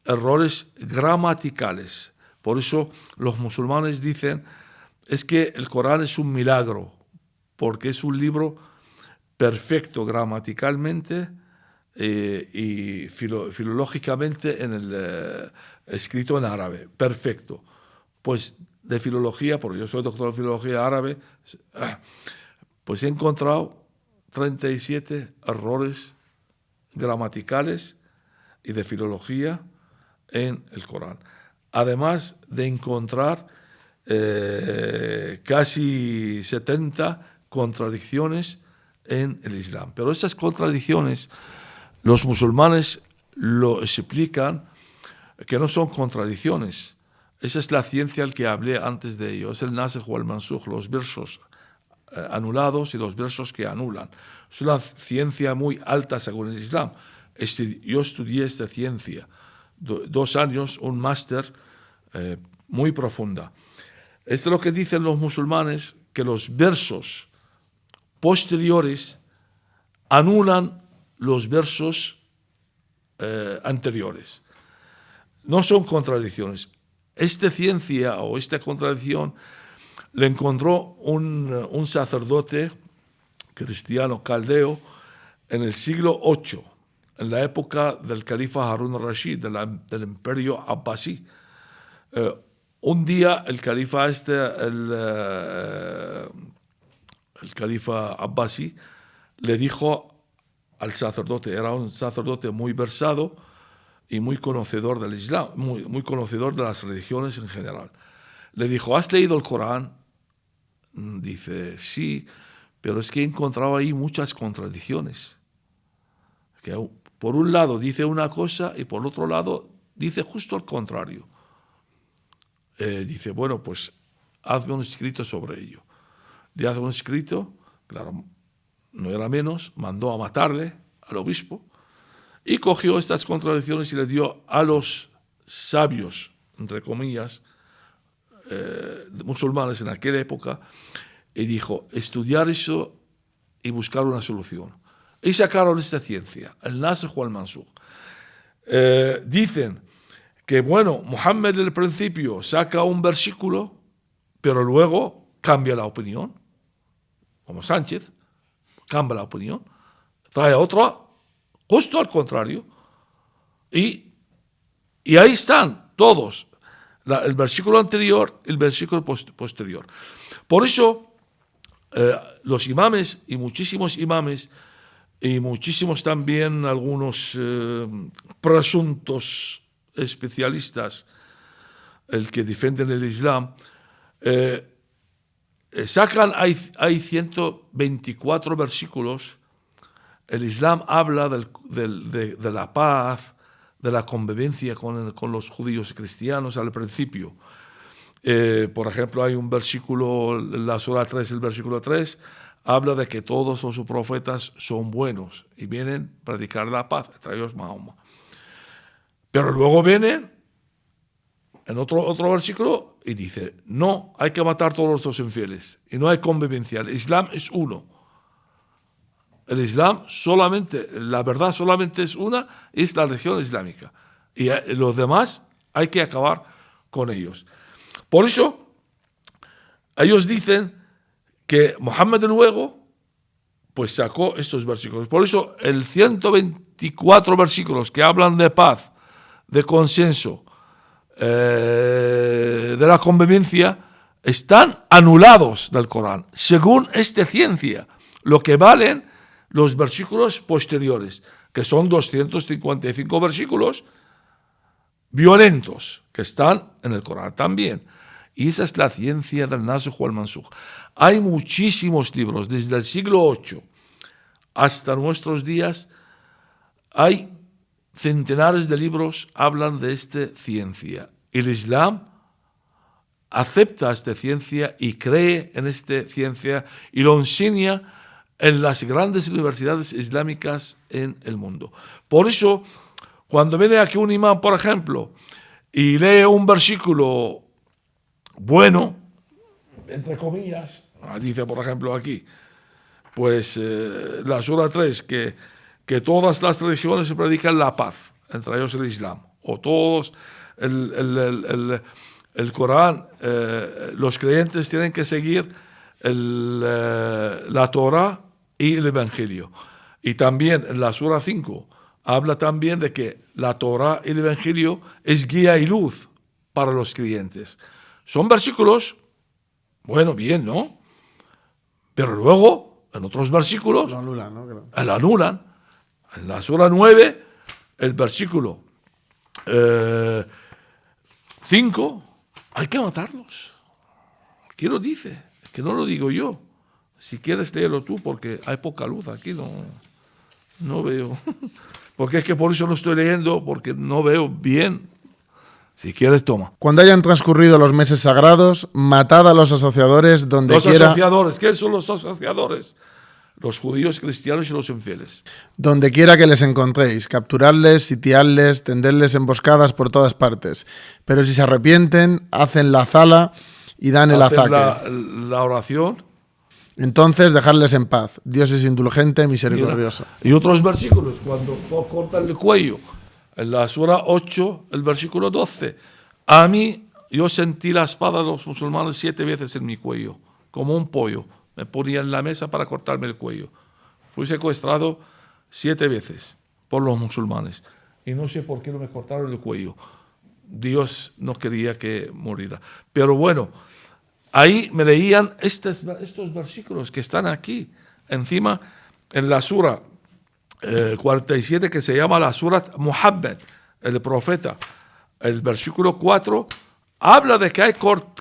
errores gramaticales. Por eso los musulmanes dicen es que el Corán es un milagro, porque es un libro perfecto gramaticalmente y filológicamente escrito en árabe, perfecto. Pues de filología, porque yo soy doctor en filología árabe, pues he encontrado 37 errores gramaticales y de filología en el Corán. Además de encontrar casi 70 contradicciones en el Islam. Pero esas contradicciones los musulmanes lo explican que no son contradicciones. Esa es la ciencia al que hablé antes de ello. Es el nasikh o el mansukh, los versos anulados y los versos que anulan. Es una ciencia muy alta según el Islam. Yo estudié esta ciencia 2 años, un máster muy profunda. Esto es lo que dicen los musulmanes, que los versos posteriores anulan los versos anteriores. No son contradicciones. Esta ciencia o esta contradicción le encontró un sacerdote cristiano caldeo en el siglo VIII, en la época del califa Harun al-Rashid, del imperio abbasí. Un día el califa el califa abbasí le dijo al sacerdote, era un sacerdote muy versado y muy conocedor del Islam, muy conocedor de las religiones en general. Le dijo, ¿has leído el Corán? Dice, sí, pero es que he encontrado ahí muchas contradicciones. Que por un lado dice una cosa y por otro lado dice justo al contrario. Dice, bueno, pues hazme un escrito sobre ello. Le hace un escrito, claro, no era menos, mandó a matarle al obispo y cogió estas contradicciones y le dio a los sabios, entre comillas, musulmanes en aquella época, y dijo, estudiar eso y buscar una solución. Y sacaron esta ciencia, el nasikh o el mansukh. Dicen que, bueno, Muhammad al principio saca un versículo, pero luego cambia la opinión, como Sánchez, cambia la opinión, trae otra, justo al contrario, y ahí están todos, el versículo anterior y el versículo posterior. Por eso, los imames, y muchísimos imames, y muchísimos también algunos presuntos especialistas, el que defienden el Islam, sacan, hay 124 versículos. El Islam habla de la paz, de la convivencia con los judíos y cristianos al principio. Por ejemplo, hay un versículo, la Sura 3, el versículo 3, habla de que todos los profetas son buenos y vienen a predicar la paz, entre ellos Mahoma. Pero luego vienen en otro versículo y dice, no, hay que matar a todos los infieles y no hay convivencia. El Islam es uno. El Islam solamente, la verdad solamente es una, es la religión islámica. Y los demás hay que acabar con ellos. Por eso, ellos dicen que Muhammad luego pues sacó estos versículos. Por eso el 124 versículos que hablan de paz, de consenso, de la convivencia, están anulados del Corán, según esta ciencia. Lo que valen los versículos posteriores, que son 255 versículos violentos, que están en el Corán también. Y esa es la ciencia del Nasikh wal Mansukh. Hay muchísimos libros, desde el siglo VIII hasta nuestros días, hay centenares de libros que hablan de esta ciencia. El Islam acepta esta ciencia y cree en esta ciencia y lo enseña en las grandes universidades islámicas en el mundo. Por eso, cuando viene aquí un imán, por ejemplo, y lee un versículo bueno, entre comillas, dice por ejemplo aquí, pues la sura 3, que todas las religiones se predican la paz, entre ellos el Islam, o todos el Corán, los creyentes tienen que seguir la Torah y el Evangelio. Y también en la sura 5 habla también de que la Torah y el Evangelio es guía y luz para los creyentes. Son versículos, bueno, bien, ¿no? Pero luego, en otros versículos, Lo anulan, ¿no? lo anulan. En la sura 9, el versículo 5, hay que matarlos. ¿Quién lo dice? Que no lo digo yo. Si quieres, léelo tú, porque hay poca luz aquí, no veo. Porque es que por eso no estoy leyendo, porque no veo bien. Si quieres, toma. Cuando hayan transcurrido los meses sagrados, matad a los asociadores donde Los quiera. asociadores, ¿qué son los asociadores? Los judíos, cristianos y los infieles. Donde quiera que les encontréis, capturadles, sitiadles, tenderles emboscadas por todas partes. Pero si se arrepienten, hacen la zala y dan el Hacen azaque. la oración. Entonces dejadles en paz. Dios es indulgente, misericordioso. Y otros versículos, cuando cortan el cuello. En la sura 8, el versículo 12. A mí, yo sentí la espada de los musulmanes 7 veces en mi cuello, como un pollo. Me ponía en la mesa para cortarme el cuello. Fui secuestrado 7 veces por los musulmanes. Y no sé por qué no me cortaron el cuello. Dios no quería que muriera. Pero bueno, ahí me leían estos versículos que están aquí, encima, en la sura 47, que se llama la Surat Muhammad, el profeta. El versículo 4 habla de que hay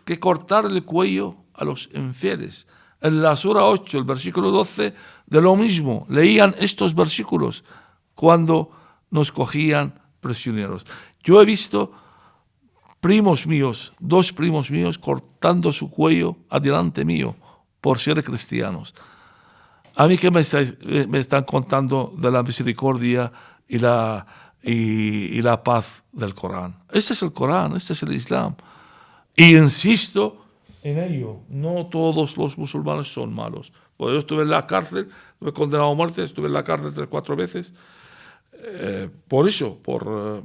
que cortar el cuello a los infieles. En la sura 8, el versículo 12, de lo mismo, leían estos versículos cuando nos cogían prisioneros. Yo he visto primos míos, 2 primos míos, cortando su cuello adelante mío por ser cristianos. A mí que me están contando de la misericordia y la paz del Corán. Este es el Corán, este es el Islam. Y insisto en ello, no todos los musulmanes son malos. Pues yo estuve en la cárcel, estuve condenado a muerte, estuve en la cárcel 3-4 veces. Por eso, por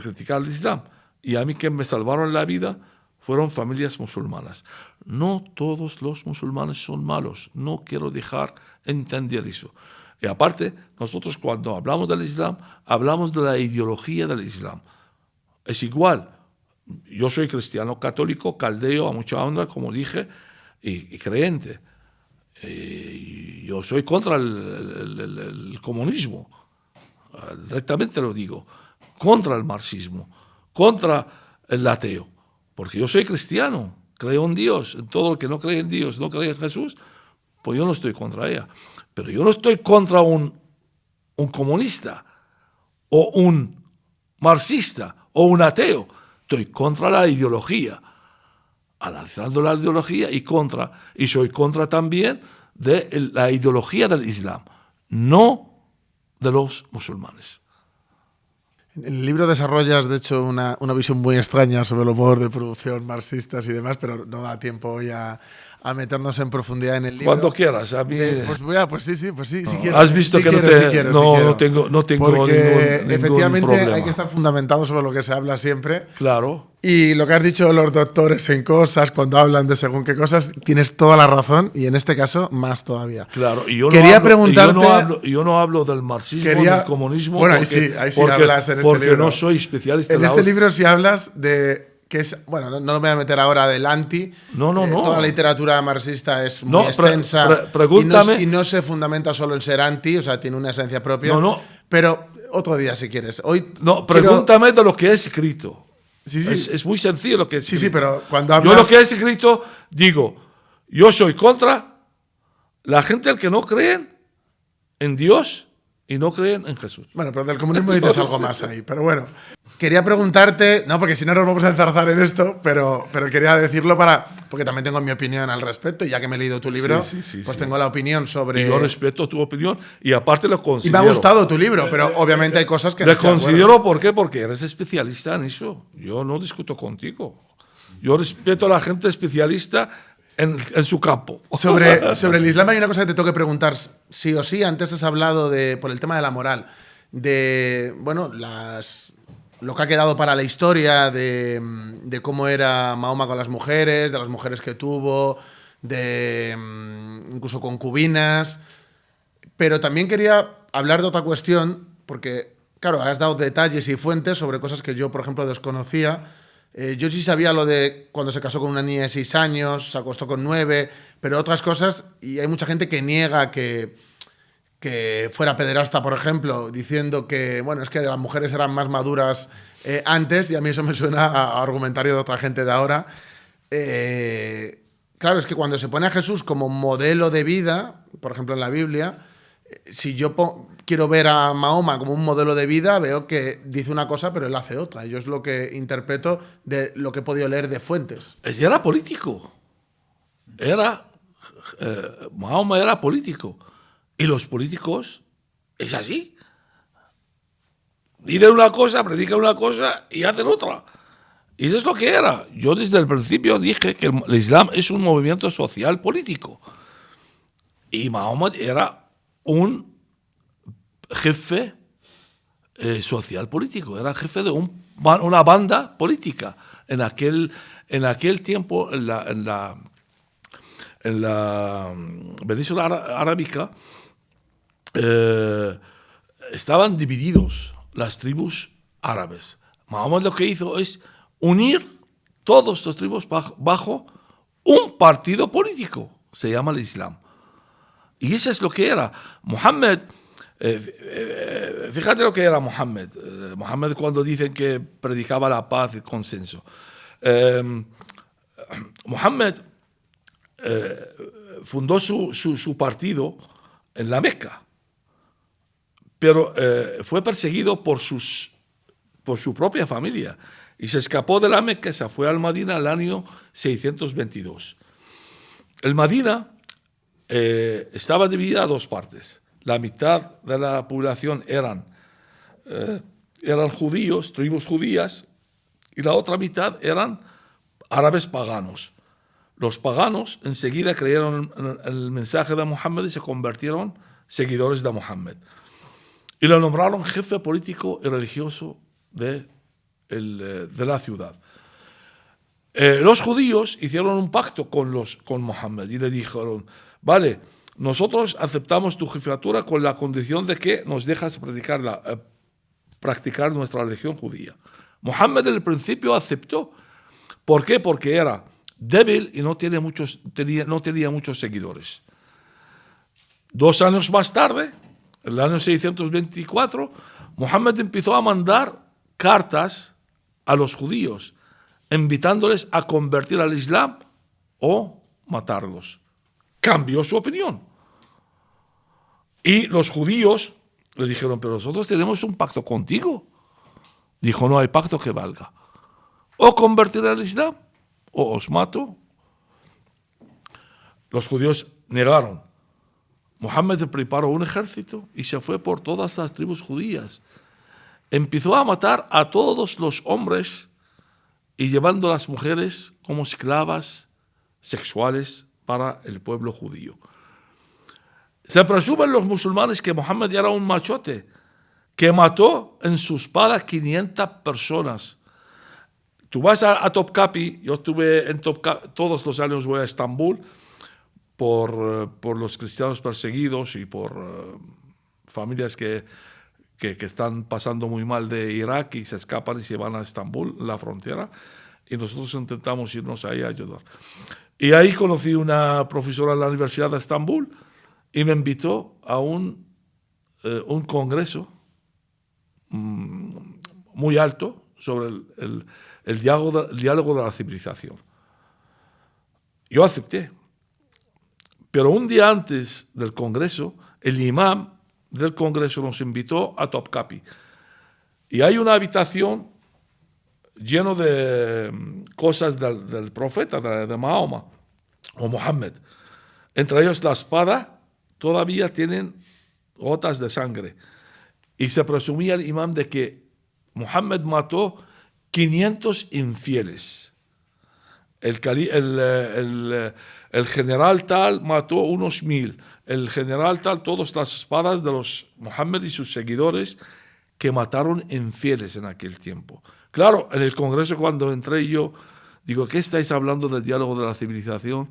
criticar el Islam. Y a mí que me salvaron la vida fueron familias musulmanas. No todos los musulmanes son malos. No quiero dejar entender eso. Y aparte, nosotros cuando hablamos del Islam, hablamos de la ideología del Islam. Es igual. Yo soy cristiano católico, caldeo, a mucha honra, como dije, y creyente. Yo soy contra el comunismo. Directamente lo digo. Contra el marxismo. Contra el ateo. Porque yo soy cristiano, creo en Dios. En todo el que no cree en Dios, no cree en Jesús, pues yo no estoy contra ella. Pero yo no estoy contra un comunista, o un marxista, o un ateo. Estoy contra la ideología. Analizando la ideología y soy contra también de la ideología del Islam, no de los musulmanes. En el libro desarrollas, de hecho, una visión muy extraña sobre los modos de producción marxistas y demás, pero no da tiempo hoy a meternos en profundidad en el libro. Cuando quieras. A mí, pues sí, si quieres. Has visto que no tengo Porque ningún efectivamente problema. hay que estar fundamentado sobre lo que se habla siempre. Claro. Y lo que has dicho de los doctores en cosas, cuando hablan de según qué cosas, tienes toda la razón, y en este caso más todavía. Claro, y yo quería no hablo, preguntarte, yo no hablo del marxismo, del comunismo, bueno, porque, ahí sí hablas en este libro. no soy especialista. En este libro sí hablas de que es, bueno, no me voy a meter ahora del anti. No. Toda la literatura marxista es muy extensa pregúntame. Y no se fundamenta solo en ser anti, o sea, tiene una esencia propia. No. Pero otro día, si quieres. Hoy pregúntame de lo que he escrito. Sí. Es muy sencillo lo que he escrito. Sí, pero cuando hablas... Yo lo que he escrito, digo, yo soy contra la gente que no creen en Dios y no creen en Jesús. Bueno, pero del comunismo dices algo más ahí. Pero bueno, quería preguntarte, no, porque si no nos vamos a enzarzar en esto, pero quería decirlo porque también tengo mi opinión al respecto, y ya que me he leído tu libro, pues tengo la opinión sobre... Y yo respeto tu opinión y aparte lo considero. Y me ha gustado tu libro, pero obviamente hay cosas que... Le considero, ¿por qué? Porque eres especialista en eso. Yo no discuto contigo. Yo respeto a la gente especialista en su campo. Sobre el Islam hay una cosa que te tengo que preguntar sí o sí. Antes has hablado por el tema de la moral, de, bueno, lo que ha quedado para la historia de cómo era Mahoma con las mujeres, de las mujeres que tuvo, de incluso concubinas. Pero también quería hablar de otra cuestión, porque, claro, has dado detalles y fuentes sobre cosas que yo, por ejemplo, desconocía. Yo sí sabía lo de cuando se casó con una niña de 6 años, se acostó con 9, pero otras cosas, y hay mucha gente que niega que fuera pederasta, por ejemplo, diciendo que, bueno, es que las mujeres eran más maduras antes, y a mí eso me suena a argumentario de otra gente de ahora. Claro, es que cuando se pone a Jesús como modelo de vida, por ejemplo en la Biblia, si yo quiero ver a Mahoma como un modelo de vida, veo que dice una cosa pero él hace otra. Yo es lo que interpreto de lo que he podido leer de fuentes. Era político. Mahoma era político. Y los políticos es así. Dicen una cosa, predican una cosa y hacen otra. Y eso es lo que era. Yo desde el principio dije que el Islam es un movimiento social político. Y Mahoma era un jefe social político, era jefe de una banda política. En aquel tiempo, en la península arábica, estaban divididos las tribus árabes. Mahoma lo que hizo es unir todas las tribus bajo un partido político, se llama el Islam. Y eso es lo que era. Mohammed, fíjate lo que era Mohammed. Mohammed cuando dicen que predicaba la paz y el consenso. Mohammed fundó su partido en la Meca, pero fue perseguido por su propia familia y se escapó de la Meca, se fue al Madina el año 622. El Madina estaba dividida a dos partes. La mitad de la población eran judíos, tribus judías, y la otra mitad eran árabes paganos. Los paganos enseguida creyeron en el mensaje de Mohammed y se convirtieron seguidores de Mohammed. Y lo nombraron jefe político y religioso de la ciudad. Los judíos hicieron un pacto con Mohammed y le dijeron: vale, nosotros aceptamos tu jefatura con la condición de que nos dejas practicar nuestra religión judía. Mohammed en el principio aceptó. ¿Por qué? Porque era débil y no tenía muchos seguidores. 2 años más tarde, en el año 624, Mohammed empezó a mandar cartas a los judíos, invitándoles a convertir al Islam o matarlos. Cambió su opinión. Y los judíos le dijeron: pero nosotros tenemos un pacto contigo. Dijo: no hay pacto que valga. O convertir al Islam o os mato. Los judíos negaron. Mohammed preparó un ejército y se fue por todas las tribus judías. Empezó a matar a todos los hombres y llevando a las mujeres como esclavas sexuales para el pueblo judío. Se presumen los musulmanes que Mohammed era un machote que mató en su espada 500 personas. tú vas a Topkapi, yo estuve en Topkapi, todos los años voy a Estambul por los cristianos perseguidos y por familias que están pasando muy mal de Irak y se escapan y se van a Estambul, la frontera, y nosotros intentamos irnos ahí a ayudar. Y ahí conocí una profesora en la Universidad de Estambul y me invitó a un congreso muy alto sobre el diálogo de la civilización. Yo acepté. Pero un día antes del congreso, el imam del congreso nos invitó a Topkapi. Y hay una habitación llena de cosas del profeta, de Mahoma o Mohammed. Entre ellos la espada, todavía tienen gotas de sangre. Y se presumía el imam de que Mohammed mató 500 infieles. El general tal mató unos 1000. El general tal, todas las espadas de los Mohammed y sus seguidores que mataron infieles en aquel tiempo. Claro, en el congreso cuando entré yo, digo, ¿qué estáis hablando del diálogo de la civilización?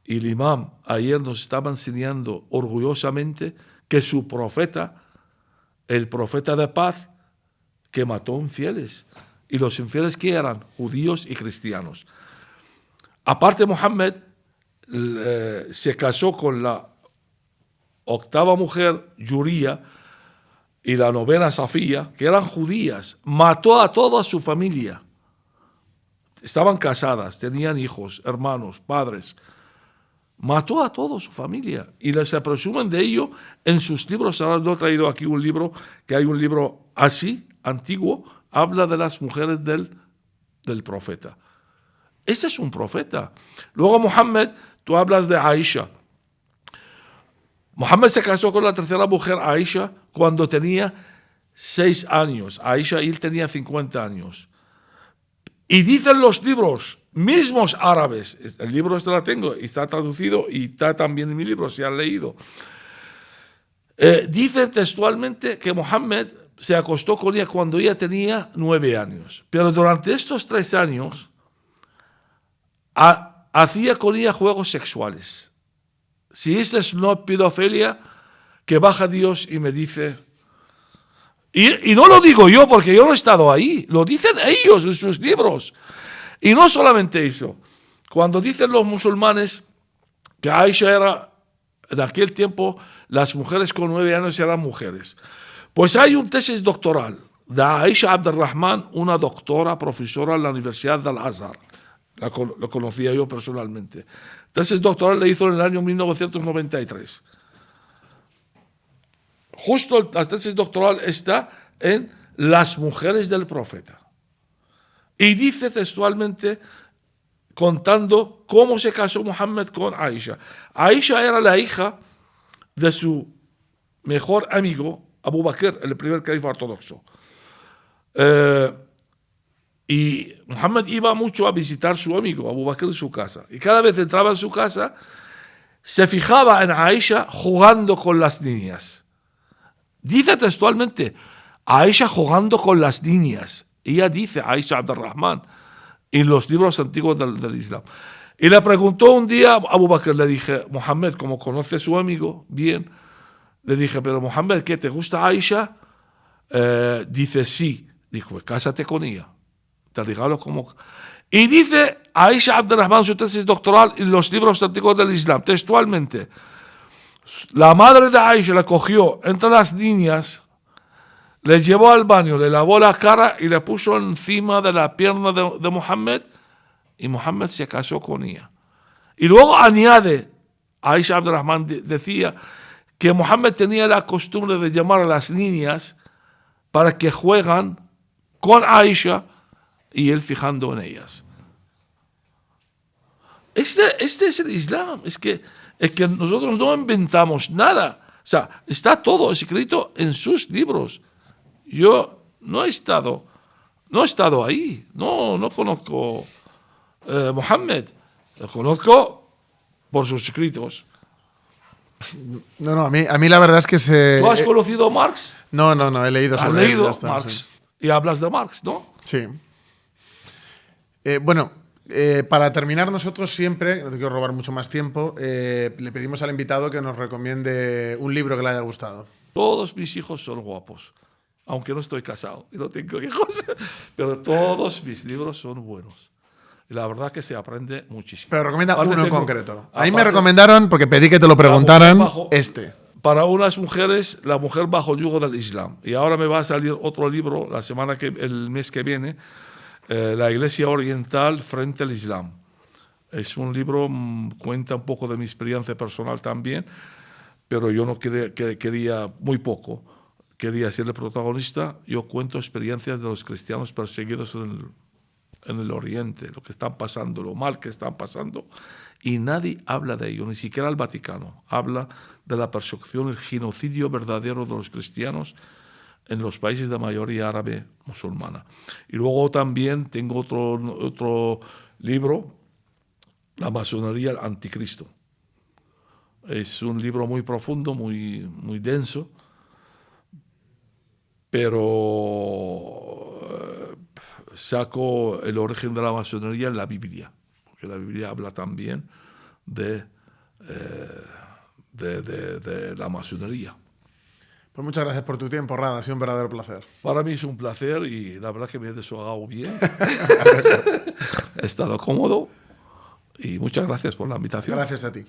Y el imam ayer nos estaba enseñando orgullosamente que su profeta, el profeta de paz, que mató infieles. ¿Y los infieles qué eran? Judíos y cristianos. Aparte, Mohammed se casó con la 8ª mujer, Yuría, y la 9ª, Safía, que eran judías. Mató a toda su familia. Estaban casadas, tenían hijos, hermanos, padres. Mató a toda su familia. Y se presumen de ello en sus libros. Ahora no he traído aquí un libro, que hay un libro así, antiguo, habla de las mujeres del profeta. Ese es un profeta. Luego Mohammed, tú hablas de Aisha. Mohammed se casó con la 3ª mujer, Aisha, cuando tenía 6 años. Aisha, él tenía 50 años. Y dicen los libros, mismos árabes, el libro este lo tengo, y está traducido, y está también en mi libro, si han leído. Dicen textualmente que Mohammed se acostó con ella cuando ella tenía 9 años. Pero durante estos 3 años, hacía con ella juegos sexuales. Si esta es no pedofilia, que baja Dios y me dice... Y no lo digo yo porque yo no he estado ahí, lo dicen ellos en sus libros. Y no solamente eso, cuando dicen los musulmanes que Aisha era, en aquel tiempo, las mujeres con 9 años eran mujeres. Pues hay un tesis doctoral de Aisha Abdelrahman, una doctora, profesora en la Universidad del Azhar. Lo conocía yo personalmente. Tesis doctoral la hizo en el año 1993. Justo la tesis doctoral está en las mujeres del profeta. Y dice textualmente, contando cómo se casó Mohammed con Aisha. Aisha era la hija de su mejor amigo, Abu Bakr, el primer califa ortodoxo. Y Mohammed iba mucho a visitar a su amigo, Abu Bakr, en su casa. Y cada vez entraba en su casa, se fijaba en Aisha jugando con las niñas. Dice textualmente, Aisha jugando con las niñas. Ella dice, Aisha Abdelrahman, en los libros antiguos del Islam. Y le preguntó un día a Abu Bakr, le dije, Mohammed, como conoce a su amigo, bien, le dije, pero Mohammed, ¿qué te gusta Aisha? Dice, sí. Dijo, pues cásate con ella. Te regalo como... Y dice Aisha Abdelrahman, su tesis doctoral, en los libros antiguos del Islam, textualmente, la madre de Aisha la cogió entre las niñas, le llevó al baño, le lavó la cara y le puso encima de la pierna de Mohammed, y Mohammed se casó con ella. Y luego añade, Aisha Abdelrahman decía que Mohammed tenía la costumbre de llamar a las niñas para que juegan con Aisha y él fijando en ellas. Este es el Islam. Es que nosotros no inventamos nada. O sea, está todo escrito en sus libros. Yo no he estado ahí. No conozco Mohammed. Lo conozco por sus escritos. No, a mí la verdad es que ¿Tú has conocido a Marx? No, he leído sobre él. ¿Has leído Marx? Sí. Y hablas de Marx, ¿no? Sí. Para terminar, nosotros siempre, no te quiero robar mucho más tiempo, le pedimos al invitado que nos recomiende un libro que le haya gustado. Todos mis hijos son guapos, aunque no estoy casado y no tengo hijos, pero todos mis libros son buenos. Y la verdad que se aprende muchísimo. Pero recomienda Aparte uno en tengo- concreto. A mí me aparte- recomendaron, porque pedí que te lo preguntaran, este. Para unas mujeres, La mujer bajo el yugo del Islam. Y ahora me va a salir otro libro el mes que viene, La Iglesia Oriental frente al Islam. Es un libro, cuenta un poco de mi experiencia personal también, pero yo no quería muy poco. Quería ser el protagonista. Yo cuento experiencias de los cristianos perseguidos en el Oriente, lo que están pasando, lo mal que están pasando, y nadie habla de ello, ni siquiera el Vaticano habla de la persecución, el genocidio verdadero de los cristianos en los países de mayoría árabe musulmana. Y luego también tengo otro libro, La masonería, el anticristo. Es un libro muy profundo, muy denso, pero saco el origen de la masonería en la Biblia, porque la Biblia habla también de la masonería. Pues muchas gracias por tu tiempo, Rada. Ha sido un verdadero placer. Para mí es un placer y la verdad que me he desahogado bien. He estado cómodo y muchas gracias por la invitación. Gracias a ti.